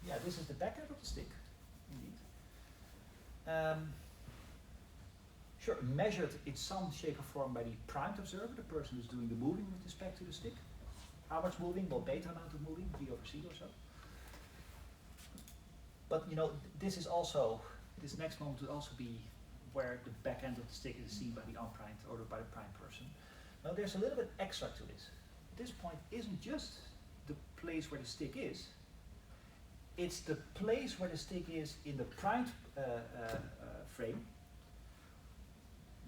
Yeah, this is the back end of the stick, indeed. Sure, measured in some shape or form by the primed observer, the person who's doing the moving with respect to the stick. How much moving? Well, beta amount of moving, V over C or so. But you know, this is also, this next moment would also be where the back end of the stick is seen by the unprimed or by the primed person. Now there's a little bit extra to this. This point isn't just the place where the stick is, it's the place where the stick is in the primed frame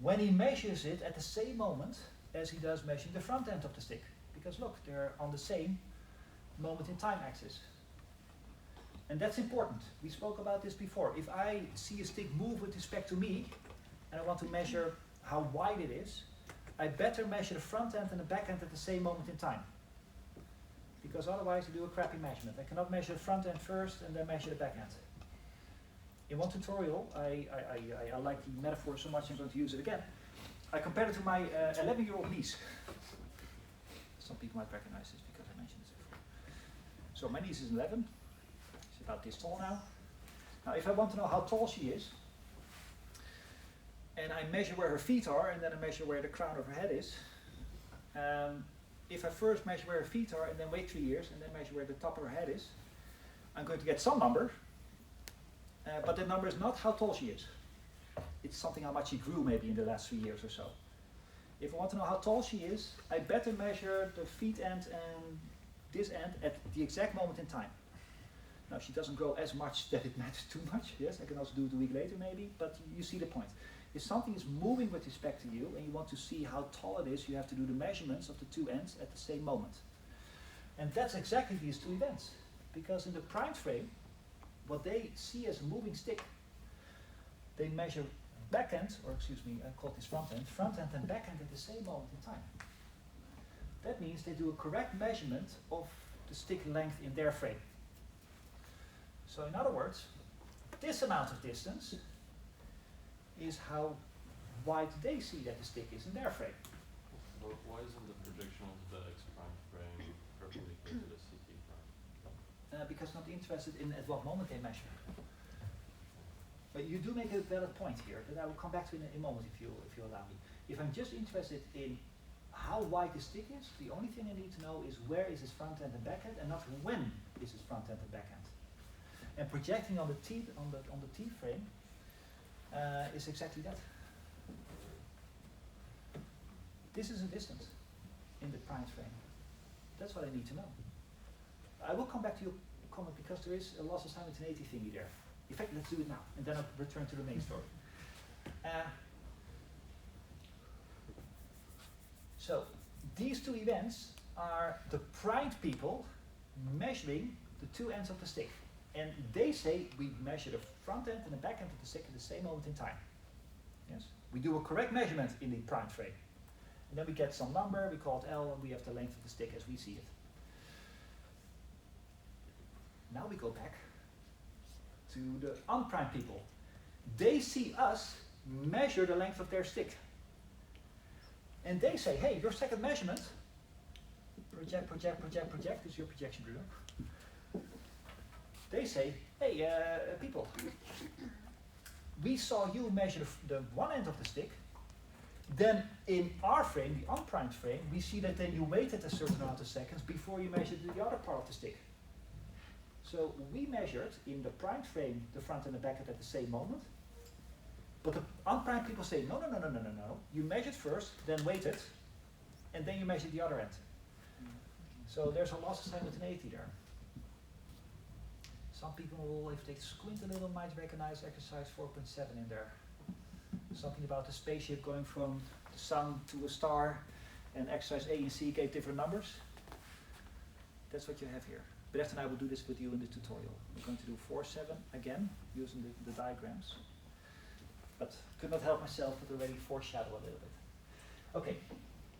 when he measures it at the same moment as he does measuring the front end of the stick. Because look, they're on the same moment in time axis. And that's important. We spoke about this before. If I see a stick move with respect to me, and I want to measure how wide it is, I better measure the front end and the back end at the same moment in time. Because otherwise I do a crappy measurement. I cannot measure the front end first and then measure the back end. In one tutorial, I like the metaphor so much I'm going to use it again. I compared it to my 11-year-old niece. Some people might recognize this because I mentioned this before. So my niece is 11. She's about this tall now. Now if I want to know how tall she is, and I measure where her feet are, and then I measure where the crown of her head is, if I first measure where her feet are and then wait 3 years and then measure where the top of her head is, I'm going to get some number, but that number is not how tall she is. It's something how much she grew maybe in the last 3 years or so. If I want to know how tall she is, I better measure the feet end and this end at the exact moment in time. Now she doesn't grow as much that it matters too much. Yes, I can also do it a week later maybe, but you see the point. If something is moving with respect to you and you want to see how tall it is, you have to do the measurements of the two ends at the same moment. And that's exactly these two events. Because in the primed frame, what they see as a moving stick, they measure back end, or excuse me, I call this front end and back end at the same moment in time. That means they do a correct measurement of the stick length in their frame. So in other words, this amount of distance is how wide they see that the stick is in their frame. Well, why isn't the projection of the X prime frame perpendicular to the CT prime? Because I'm not interested in at what moment they measure. But you do make a valid point here that I will come back to in a moment if you allow me. If I'm just interested in how wide the stick is, the only thing I need to know is where is his front end and back end, and not when is his front end and back end. And projecting on the T frame is exactly that. This is a distance in the primed frame. That's what I need to know. I will come back to your comment because there is a loss of simultaneity thingy there. In fact, let's do it now, and then I'll return to the main story. So, these two events are the primed people measuring the two ends of the stick. And they say we measure the front end and the back end of the stick at the same moment in time. Yes? We do a correct measurement in the primed frame. And then we get some number, we call it L, and we have the length of the stick as we see it. Now we go back to the unprimed people. They see us measure the length of their stick. And they say, hey, your second measurement, project, this is your projection ruler. They say, hey, people, we saw you measure the one end of the stick. Then in our frame, the unprimed frame, we see that then you waited a certain amount of seconds before you measured the other part of the stick. So we measured in the primed frame the front and the back at the same moment. But the unprimed people say, no. You measured first, then waited, and then you measured the other end. So there's a loss of simultaneity there. Some people, if they squint a little, might recognize exercise 4.7 in there. Something about the spaceship going from the sun to a star, and exercise A and C gave different numbers. That's what you have here. Bert and I will do this with you in the tutorial. We're going to do 4.7 again, using the diagrams. But could not help myself but already foreshadow a little bit. Okay,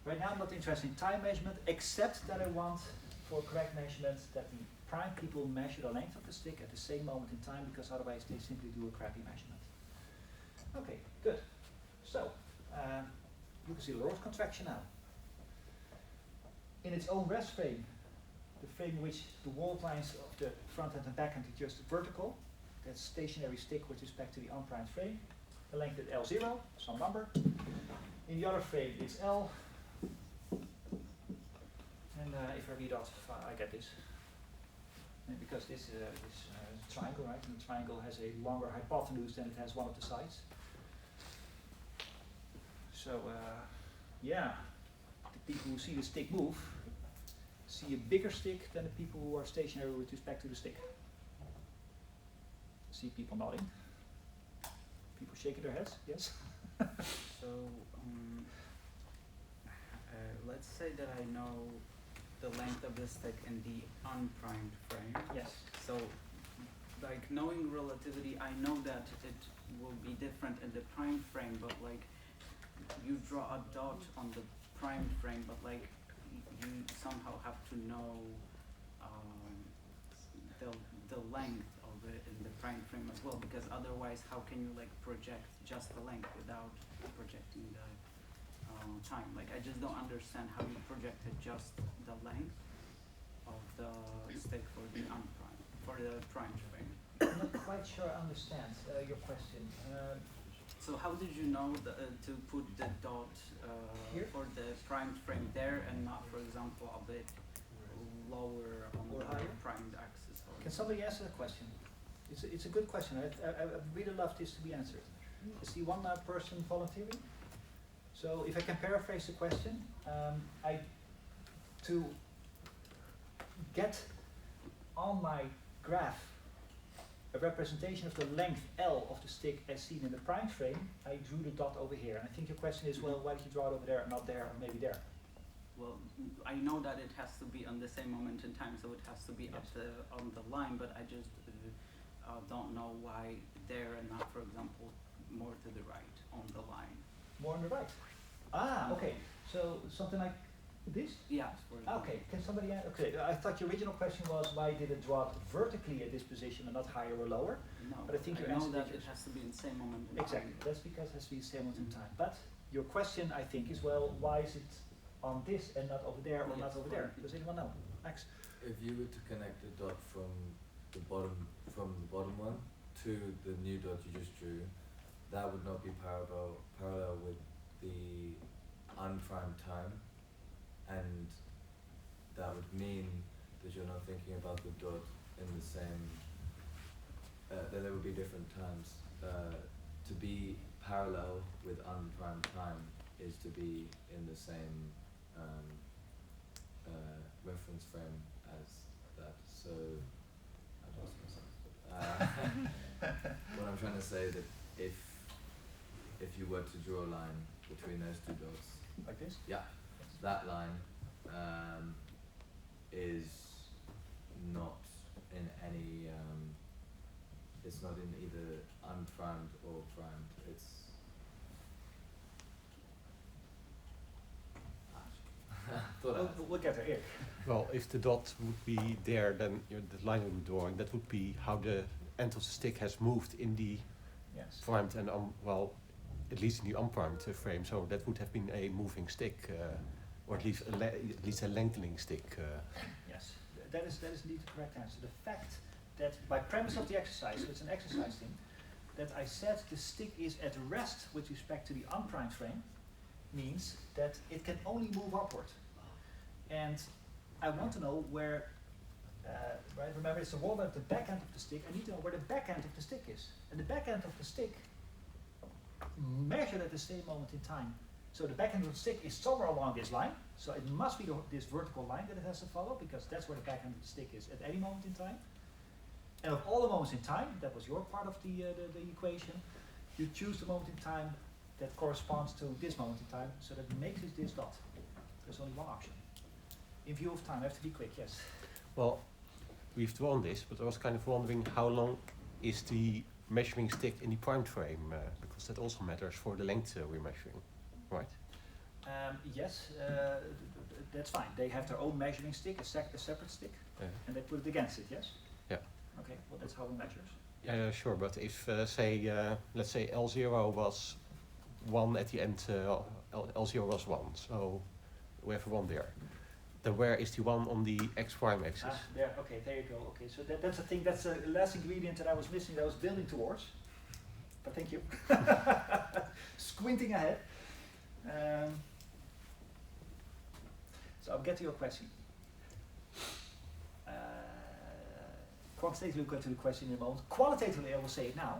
right now I'm not interested in time measurement, except that I want, for correct measurement, that the prime people measure the length of the stick at the same moment in time, because otherwise they simply do a crappy measurement. Okay, good. So, you can see the Lorentz contraction now. In its own rest frame, the frame in which the wall lines of the front end and back end are just vertical, that's stationary stick with respect to the unprimed frame. The length is L0, some number. In the other frame, it's L. And if I read out, I get this. And because this is a triangle, right? And the triangle has a longer hypotenuse than it has one of the sides. So, yeah, the people who see the stick move see a bigger stick than the people who are stationary with respect to the stick. See people nodding. People shaking their heads, yes? So, let's say that I know the length of the stick in the unprimed frame. Yes. So, like knowing relativity, I know that it will be different in the primed frame, but like you draw a dot on the primed frame, but like you somehow have to know the length of it in the primed frame as well, because otherwise how can you like project just the length without projecting the time? Like I just don't understand how you projected just the length of the stick for the unprimed, for the primed frame. I'm not quite sure I understand your question. So how did you know to put the dot Here? for the primed frame there and not, for example, a bit lower on Or the higher? primed axis? Can somebody answer the question? It's a good question. I really love this to be answered. Is the one person volunteering? So if I can paraphrase the question, to get on my graph a representation of the length L of the stick as seen in the primed frame, I drew the dot over here. And I think your question is, well, why did you draw it over there and not there, or maybe there? Well, I know that it has to be on the same moment in time, so it has to be Yes. on the line, but I just don't know why there and not, for example, more to the right on the line. More on the right. Ah, okay. So something like this? Yeah, for example. Okay, can somebody answer? Okay, I thought your original question was why did it draw it vertically at this position and not higher or lower? No, But I think you know answered that it it has to be in the same moment in Exactly, time. that's because it has to be the same amount in time. But your question, I think, is, well, why is it on this and not over there or not Yes, over there? fine. Does anyone know? Max? If you were to connect the dot from the bottom one to the new dot you just drew, that would not be parallel with the unprimed time, and that would mean that you're not thinking about the dot in the same, that there would be different times. To be parallel with unprimed time is to be in the same reference frame as that. So I lost myself. What I'm trying to say that if you were to draw a line between those two dots, Like this? yeah, that line is not in any. It's not in either unprimed or primed. It's. Thought we'll get there here. Well, if the dot would be there, then the line would be drawing. That would be how the end of the stick has moved in the Yes. primed and well, at least in the unprimed frame. So that would have been a moving stick, or at least a lengthening stick. Yes. That is indeed the correct answer. The fact that by premise of the exercise, so it's an exercise thing, that I said the stick is at rest with respect to the unprimed frame, means that it can only move upward. And I want to know where, right, remember it's the wall at the back end of the stick, I need to know where the back end of the stick is. And the back end of the stick, measured at the same moment in time. So the back end of the stick is somewhere along this line, so it must be this vertical line that it has to follow, because that's where the back end of the stick is at any moment in time. And of all the moments in time, that was your part of the equation, you choose the moment in time that corresponds to this moment in time, so that makes it this dot. There's only one option. In view of time, I have to be quick, yes. Well, we've drawn this, but I was kind of wondering how long is the measuring stick in the primed frame, because that also matters for the length we're measuring, right? Yes, that's fine. They have their own measuring stick, a separate stick, Yeah. and they put it against it, yes? Yeah. Okay, well that's how it measures. Yeah, sure, but if, let's say L0 was 1 at the end, L0 was 1, so we have a 1 there. Then where is the 1 on the x prime axis? There, okay, there you go. Okay, so that's the thing, that's the last ingredient that I was missing, that I was building towards. But thank you. Squinting ahead. So I'll get to your question. Quantitatively, we'll go to the question in a moment. Qualitatively, I will say it now.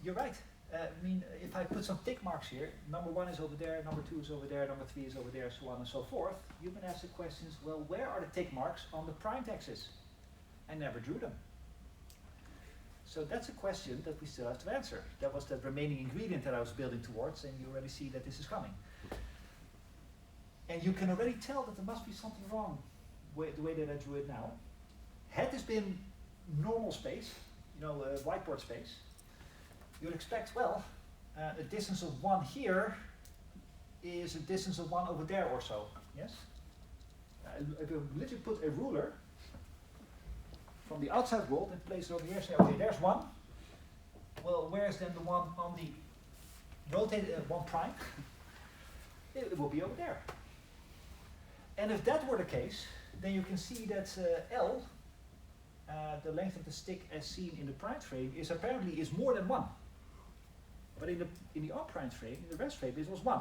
You're right. I mean, if I put some tick marks here, number 1 is over there, number 2 is over there, number 3 is over there, so on and so forth, you can ask the questions, well, where are the tick marks on the primed axis? I never drew them. So that's a question that we still have to answer. That was the remaining ingredient that I was building towards, and you already see that this is coming. And you can already tell that there must be something wrong with the way that I drew it now. Had this been normal space, whiteboard space, you'd expect, well, a distance of 1 here is a distance of 1 over there or so, yes? If you literally put a ruler from the outside world and place it over here, say, okay, there's 1. Well, where's then the 1 on the rotated 1 prime? It will be over there. And if that were the case, then you can see that L, the length of the stick as seen in the primed frame, is apparently more than 1. But in the unprimed frame, in the rest frame, it was 1.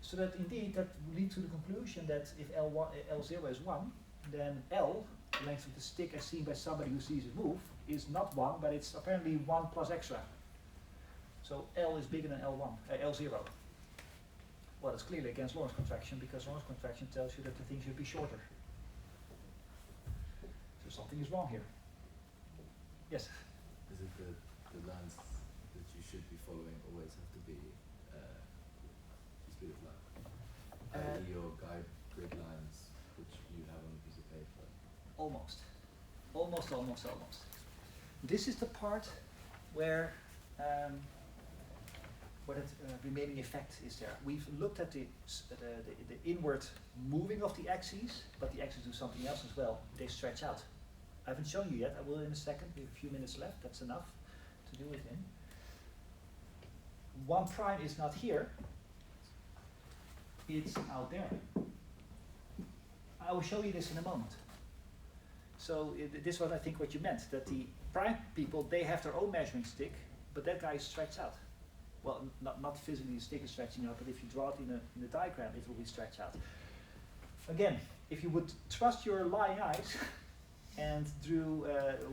So that indeed that leads to the conclusion that if L0 is 1, then L, the length of the stick as seen by somebody who sees it move, is not 1, but it's apparently 1 plus extra. So L is bigger than L0. Well, it's clearly against Lorentz contraction, because Lorentz contraction tells you that the thing should be shorter. So something is wrong here. Yes? Is it the lines that you should be following always have to be the speed of light? I.e. your grid lines which you have on a piece of paper? Almost. Almost. This is the part where that remaining effect is there. We've looked at the inward moving of the axes, but the axes do something else as well. They stretch out. I haven't shown you yet. I will in a second. We have a few minutes left. That's enough to do it in. 1 prime is not here. It's out there. I will show you this in a moment. So this was, I think, what you meant, that the prime people, they have their own measuring stick, but that guy is stretched out. Well, not physically the stick is stretching out, but if you draw it in a diagram, it will be stretched out. Again, if you would trust your lying eyes and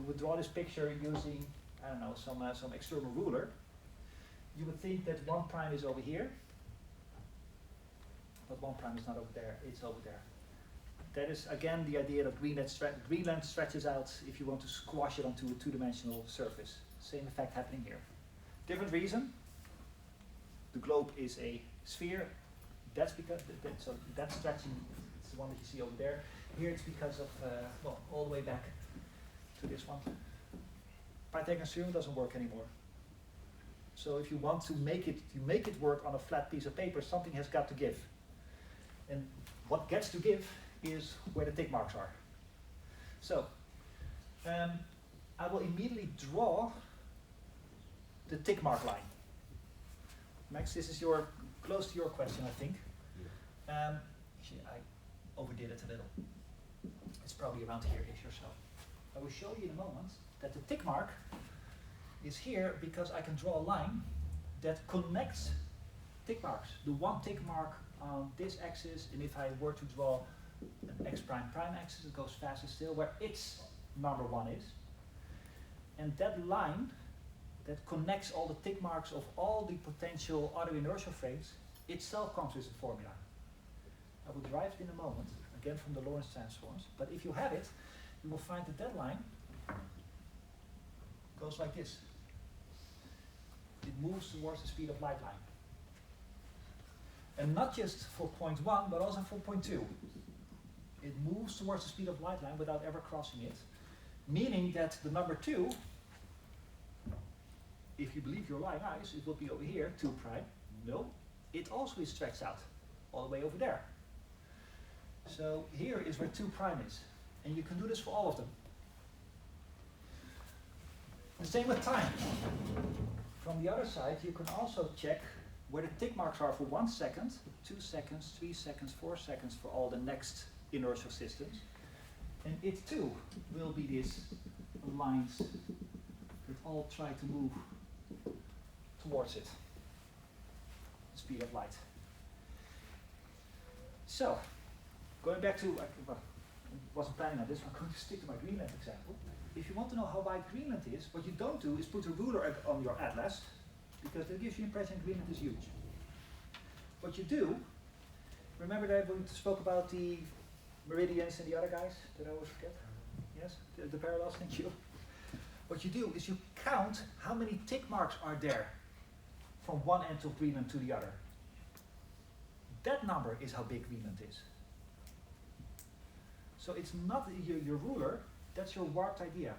would draw this picture using, I don't know, some external ruler, you would think that 1 prime is over here, but 1 prime is not over there, it's over there. That is, again, the idea that Greenland stretches out if you want to squash it onto a 2-dimensional surface. Same effect happening here. Different reason. The globe is a sphere. That's because, so that's stretching, it's the one that you see over there. Here it's because of, all the way back to this one. Pythagorean theorem doesn't work anymore. So if you want to make it work on a flat piece of paper, something has got to give. And what gets to give is where the tick marks are. So I will immediately draw the tick mark line. Max, this is close to your question, I think. Actually, I overdid it a little. It's probably around here-ish or so. I will show you in a moment that the tick mark is here because I can draw a line that connects tick marks. The one tick mark on this axis, and if I were to draw an x prime axis, it goes faster still, where its number 1 is. And that line that connects all the tick marks of all the potential other inertial frames itself comes with a formula. I will derive it in a moment, again from the Lorentz transforms, but if you have it, you will find that that line goes like this. It moves towards the speed of light line. And not just for point 1, but also for point 2. It moves towards the speed of light line without ever crossing it, meaning that the number 2, if you believe your lying eyes, it will be over here, 2 prime. No, it also is stretched out all the way over there. So here is where 2 prime is. And you can do this for all of them. The same with time. From the other side, you can also check where the tick marks are for 1 second, 2 seconds, 3 seconds, 4 seconds for all the next inertial systems. And it too will be these lines that all try to move towards it, the speed of light. So, going back to, well, I wasn't planning on this, I'm going to stick to my Greenland example. If you want to know how wide Greenland is, what you don't do is put a ruler on your atlas, because that gives you the impression Greenland is huge. What you do, remember that we spoke about the meridians and the other guys that I always forget? Yes, the parallels, thank you. What you do is you count how many tick marks are there from one end of Greenland to the other. That number is how big Greenland is. So it's not your ruler, that's your warped idea.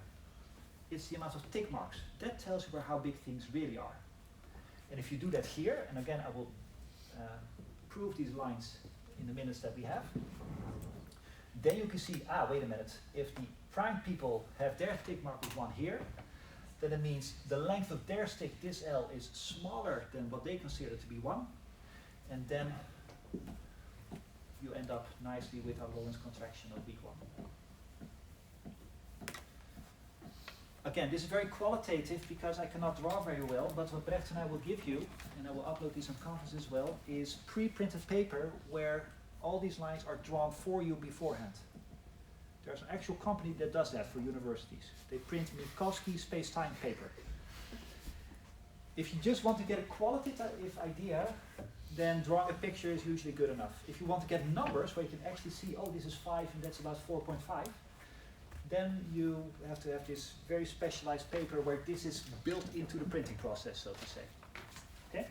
It's the amount of tick marks. That tells you how big things really are. And if you do that here, and again I will prove these lines in the minutes that we have, then you can see, wait a minute, if the prime people have their tick mark with 1 here, then it means the length of their stick, this L, is smaller than what they consider to be 1, and then you end up nicely with our Lorentz contraction of weak 1. Again, this is very qualitative because I cannot draw very well, but what Brecht and I will give you, and I will upload these on Canvas as well, is pre-printed paper where all these lines are drawn for you beforehand. There's an actual company that does that for universities. They print Minkowski spacetime paper. If you just want to get a qualitative idea, then drawing a picture is usually good enough. If you want to get numbers where you can actually see, oh, this is 5 and that's about 4.5, then you have to have this very specialized paper where this is built into the printing process, so to say. Okay?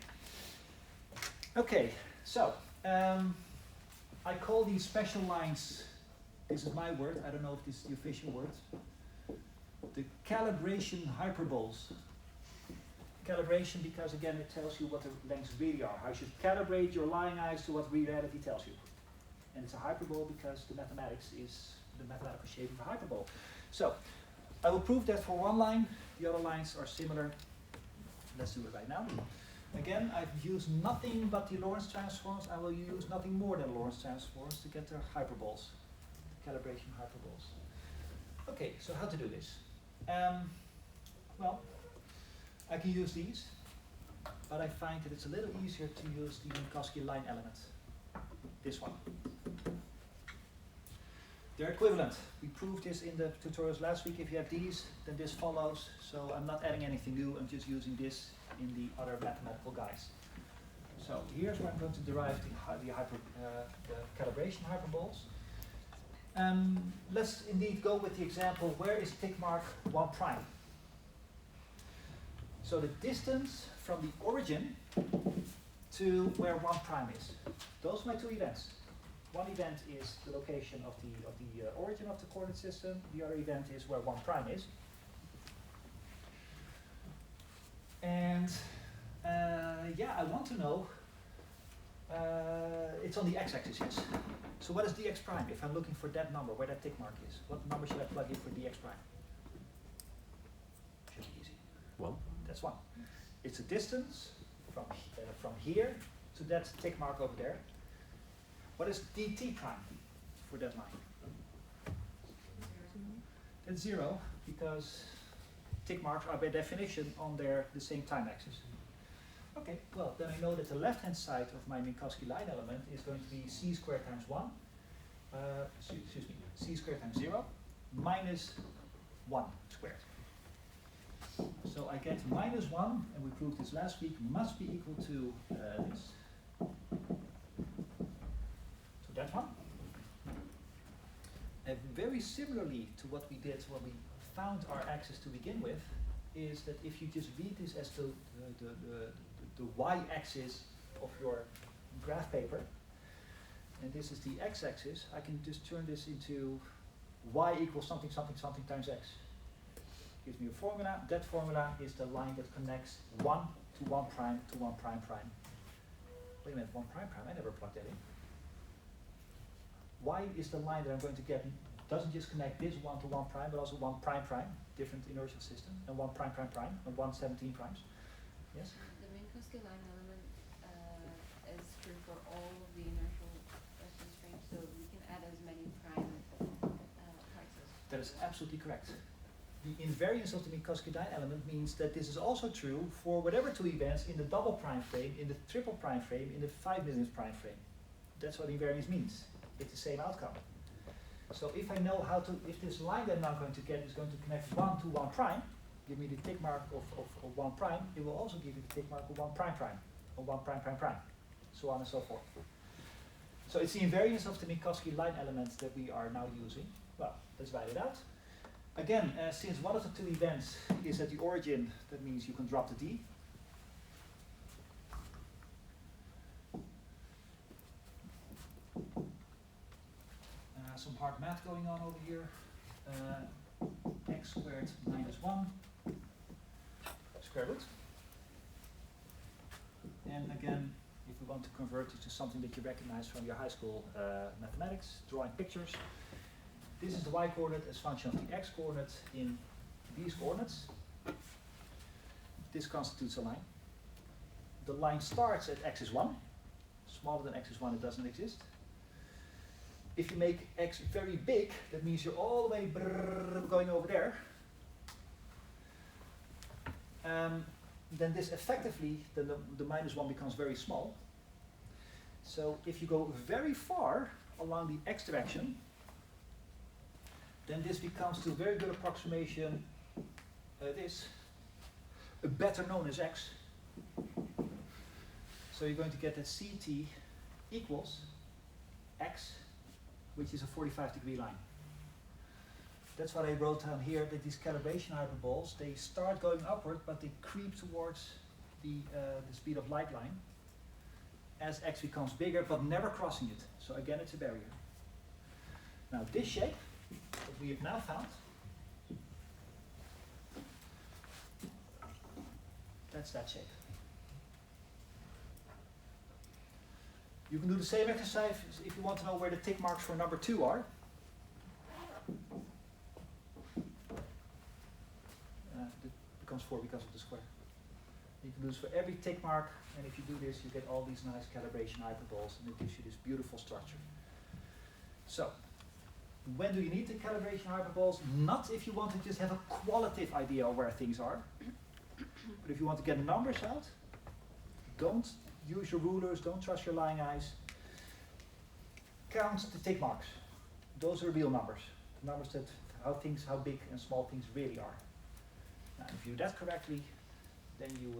Okay, so I call these special lines, this is my word, I don't know if this is the official word, the calibration hyperboles. Calibration because again it tells you what the lengths really are. How you should calibrate your lying eyes to what reality tells you. And it's a hyperbole because the mathematics is the mathematical shape of a hyperbole. So I will prove that for one line, the other lines are similar. Let's do it right now. Again, I've used nothing but the Lorentz transforms. I will use nothing more than Lorentz transforms to get the hyperboles, the calibration hyperboles. Okay, so how to do this? Well, I can use these, but I find that it's a little easier to use the Minkowski line element. This one. They're equivalent. We proved this in the tutorials last week. If you have these, then this follows. So I'm not adding anything new. I'm just using this in the other mathematical guys. So here's where I'm going to derive the calibration hyperboles. Let's indeed go with the example, where is tick mark 1 prime? So the distance from the origin to where 1 prime is. Those are my 2 events. One event is the location of the origin of the coordinate system. The other event is where 1 prime is. And Yeah, I want to know. It's on the x-axis, yes. So what is dx prime? If I'm looking for that number, where that tick mark is, what number should I plug in for dx prime? Should be easy. 1. That's 1. It's a distance from here to that tick mark over there. What is dt prime for that line? That's 0, because tick marks are by definition on the same time axis. Okay, well then I know that the left-hand side of my Minkowski line element is going to be c squared times 1, excuse me, c squared times 0 minus 1 squared. So I get minus 1, and we proved this last week, must be equal to this. So that one. And very similarly to what we did when we found our axis to begin with, is that if you just read this as the y-axis of your graph paper, and this is the x-axis, I can just turn this into y equals something something something times x. Gives me a formula. That formula is the line that connects 1 to 1 prime to 1 prime prime. Wait a minute, 1 prime prime, I never plugged that in. Y is the line that I'm going to get, doesn't just connect this 1 to 1 prime, but also 1 prime prime, different inertial system, and 1 prime prime prime, and 1 17 primes. Yes? The Minkowski line element is true for all of the inertial constraints, so we can add as many prime parts as. That is absolutely correct. The invariance of the Minkowski line element means that this is also true for whatever two events in the double prime frame, in the triple prime frame, in the 5 millionth prime frame. That's what invariance means. It's the same outcome. So if I know how to, if this line that I'm now going to get is going to connect 1 to 1 prime, give me the tick mark of 1 prime, it will also give you the tick mark of 1 prime prime, or 1 prime prime prime, so on and so forth. So it's the invariance of the Minkowski line elements that we are now using. Well, let's write it out. Again, since one of the two events is at the origin, that means you can drop the d. Some hard math going on over here. X squared minus 1 square root. And again, if we want to convert it to something that you recognize from your high school mathematics, drawing pictures, this is the y coordinate as function of the x coordinate in these coordinates. This constitutes a line. The line starts at x is 1. Smaller than x is 1, it doesn't exist. If you make x very big, that means you're all the way going over there. Then this effectively, the minus 1 becomes very small. So if you go very far along the x direction, then this becomes to a very good approximation this, better known as x. So you're going to get that CT equals x, which is a 45-degree line. That's what I wrote down here, that these calibration hyperboles, they start going upward, but they creep towards the speed of light line as x becomes bigger, but never crossing it. So again, it's a barrier. Now this shape that we have now found, that's that shape. You can do the same exercise if you want to know where the tick marks for number 2 are. It becomes 4 because of the square. You can do this for every tick mark, and if you do this, you get all these nice calibration hyperboles, and it gives you this beautiful structure. So, when do you need the calibration hyperboles? Not if you want to just have a qualitative idea of where things are, but if you want to get numbers out, don't use your rulers, don't trust your lying eyes. Count the tick marks. Those are real numbers. The numbers that how big and small things really are. Now, if you do that correctly, then you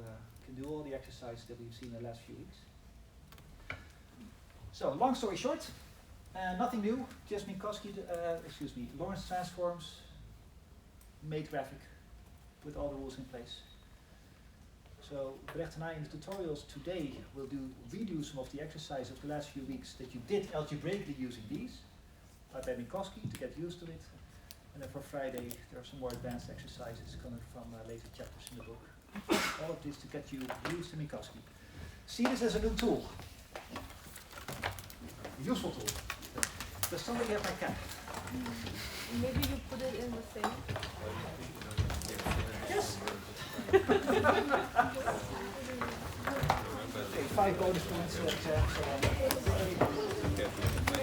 can do all the exercises that we've seen in the last few weeks. So, long story short, nothing new, just Minkowski, Lorentz transforms, made graphic with all the rules in place. So Brecht and I in the tutorials today will redo some of the exercises of the last few weeks that you did algebraically using these, by Minkowski, to get used to it. And then for Friday there are some more advanced exercises coming from later chapters in the book. All of this to get you used to Minkowski. See this as a new tool. A useful tool. Does somebody have my cap? Maybe you put it in the thing. Yes. Okay, 5 bonus points.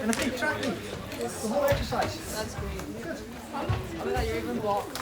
And I think track me the whole exercise. That's great. Good. I mean that you're even blocked.